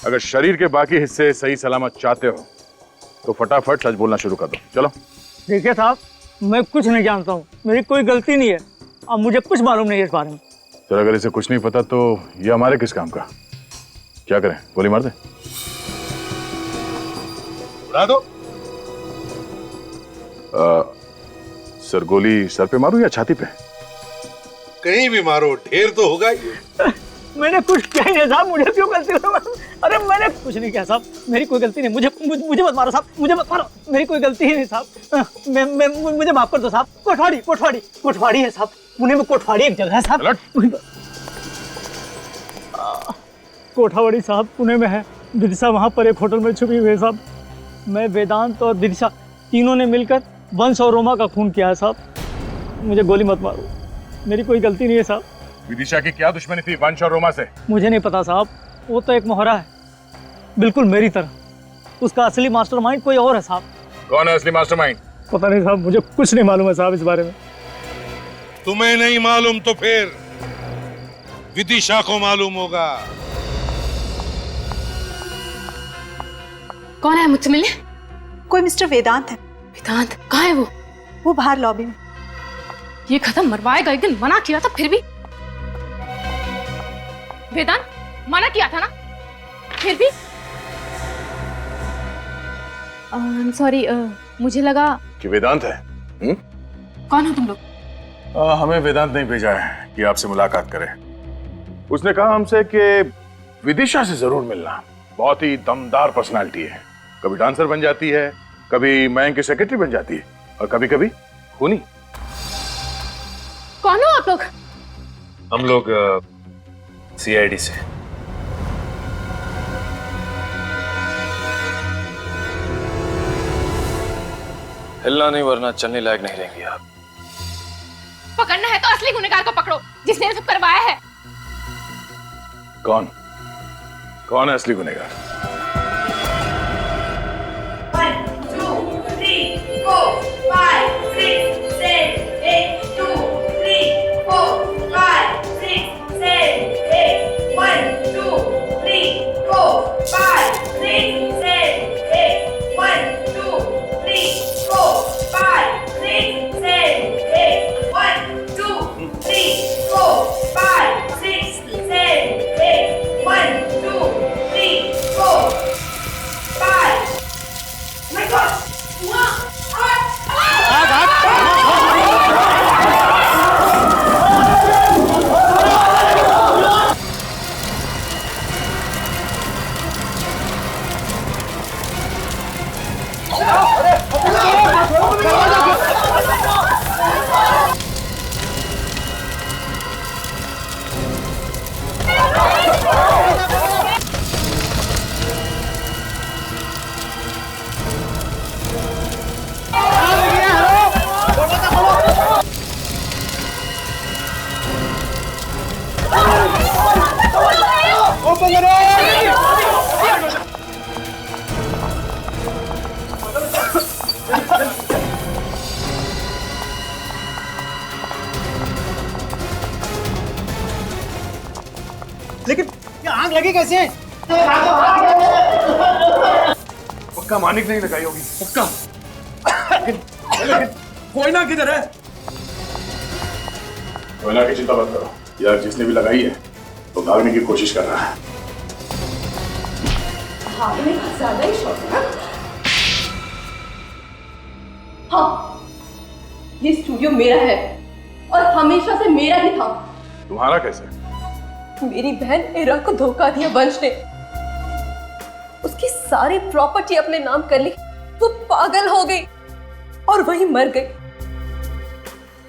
अगर शरीर के बाकी हिस्से सही सलामत चाहते हो तो फटाफट सच बोलना शुरू कर दो। चलो। देखिए साहब, मैं कुछ नहीं जानता हूँ, मेरी कोई गलती नहीं है और मुझे कुछ मालूम नहीं है इस बारे में। तो अगर इसे कुछ नहीं पता तो ये हमारे किस काम का? क्या करें, गोली मार दे? उड़ा दो। सर, गोली सर पे मारूं या छाती पे? कहीं भी मारो, ढेर तो होगा ही। मैंने कुछ किया ही नहीं साहब, मुझे क्यों गलती हो? अरे मैंने कुछ नहीं किया साहब, मेरी कोई गलती नहीं। मुझे मत मारो साहब, मुझे मत मारो, मेरी कोई गलती ही नहीं साहब। मुझे माफ कर दो साहब। कोठवाड़ी है साहब, पुणे में कोठवाड़ी एक जगह है साहब। कोठावाड़ी साहब पुणे में है। विदिशा वहाँ पर एक होटल में छुपी हुई है साहब। मैं, वेदांत और विदिशा तीनों ने मिलकर वंश और रोमा का खून किया है साहब। मुझे गोली मत मारो, मेरी कोई गलती नहीं है साहब। विदिशा की क्या दुश्मनी थी वंश और रोमा से? मुझे नहीं पता साहब, वो तो एक मोहरा है, बिल्कुल मेरी तरह। उसका असली मास्टरमाइंड कोई और है साहब। कौन है असली मास्टरमाइंड? पता नहीं साहब, मुझे कुछ नहीं मालूम है साहब इस बारे में। तुम्हें नहीं मालूम तो फिर विदिशा को मालूम होगा। कौन है मुझसे मिलने? कोई मिस्टर वेदांत है। वेदांत कहाँ है वो बाहर लॉबी में। ये खत्म मरवाएगा, एक दिन मना किया था फिर भी। वेदांत मना किया था ना, फिर भी। सॉरी, मुझे लगा कि वेदांत है। कौन हो तुम लोग? हमें वेदांत नहीं भेजा है कि आपसे मुलाकात करें। उसने कहा हमसे कि विदिशा से जरूर मिलना। बहुत ही दमदार पर्सनालिटी है, कभी डांसर बन जाती है, कभी मयंक की सेक्रेटरी बन जाती है, और कभी कभी खूनी। कौन हो आप लोग? हम लोग CID से। हिलना नहीं वरना चलने लायक नहीं रहेंगी आप। पकड़ना है तो असली गुनहगार को पकड़ो, जिसने ये सब करवाया है। कौन है असली गुनहगार? 1 2 3 4 5 6 7 8 2 3 4 5 6 7 8 1 2 3 4 5 6 7 8 1 2 3 4 5 6 7 8 1 2 3 4 5 6 7 8 1 2 3 4 5। My God! लेकिन ये आग लगी कैसे? पक्का मानिक नहीं लगाई होगी। पक्का। लेकिन कोयना किधर है? कोयना की चिंता मत करो यार, जिसने भी लगाई है तो भागने की कोशिश कर रहा है। भागने का ज्यादा ही शौक है। हाँ, ये स्टूडियो मेरा है और हमेशा से मेरा ही था। तुम्हारा कैसे? मेरी बहन इरा को धोखा दिया वंश ने, उसकी सारी प्रॉपर्टी अपने नाम कर ली। वो पागल हो गई और वही मर गई।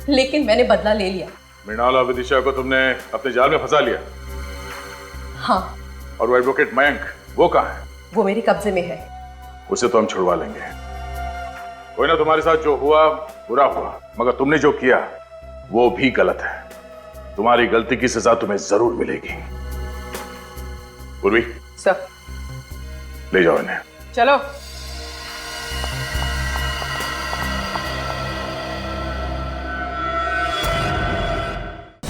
लेकिन मैंने बदला ले लिया। मृणाल और विदिशा को तुमने अपने जाल में फंसा लिया। हाँ। और वो एडवोकेट मयंक, वो कहाँ है? वो मेरे कब्जे में है। उसे तो हम छुड़वा लेंगे। कोई ना, तुम्हारे साथ जो हुआ बुरा हुआ, मगर तुमने जो किया वो भी गलत है। तुम्हारी गलती की सजा तुम्हें जरूर मिलेगी। पूर्वी सर, ले जाओ इन्हें। चलो।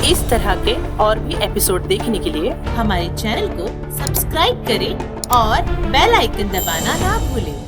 इस तरह के और भी एपिसोड देखने के लिए हमारे चैनल को सब्सक्राइब करें और बेल आइकन दबाना ना भूलें।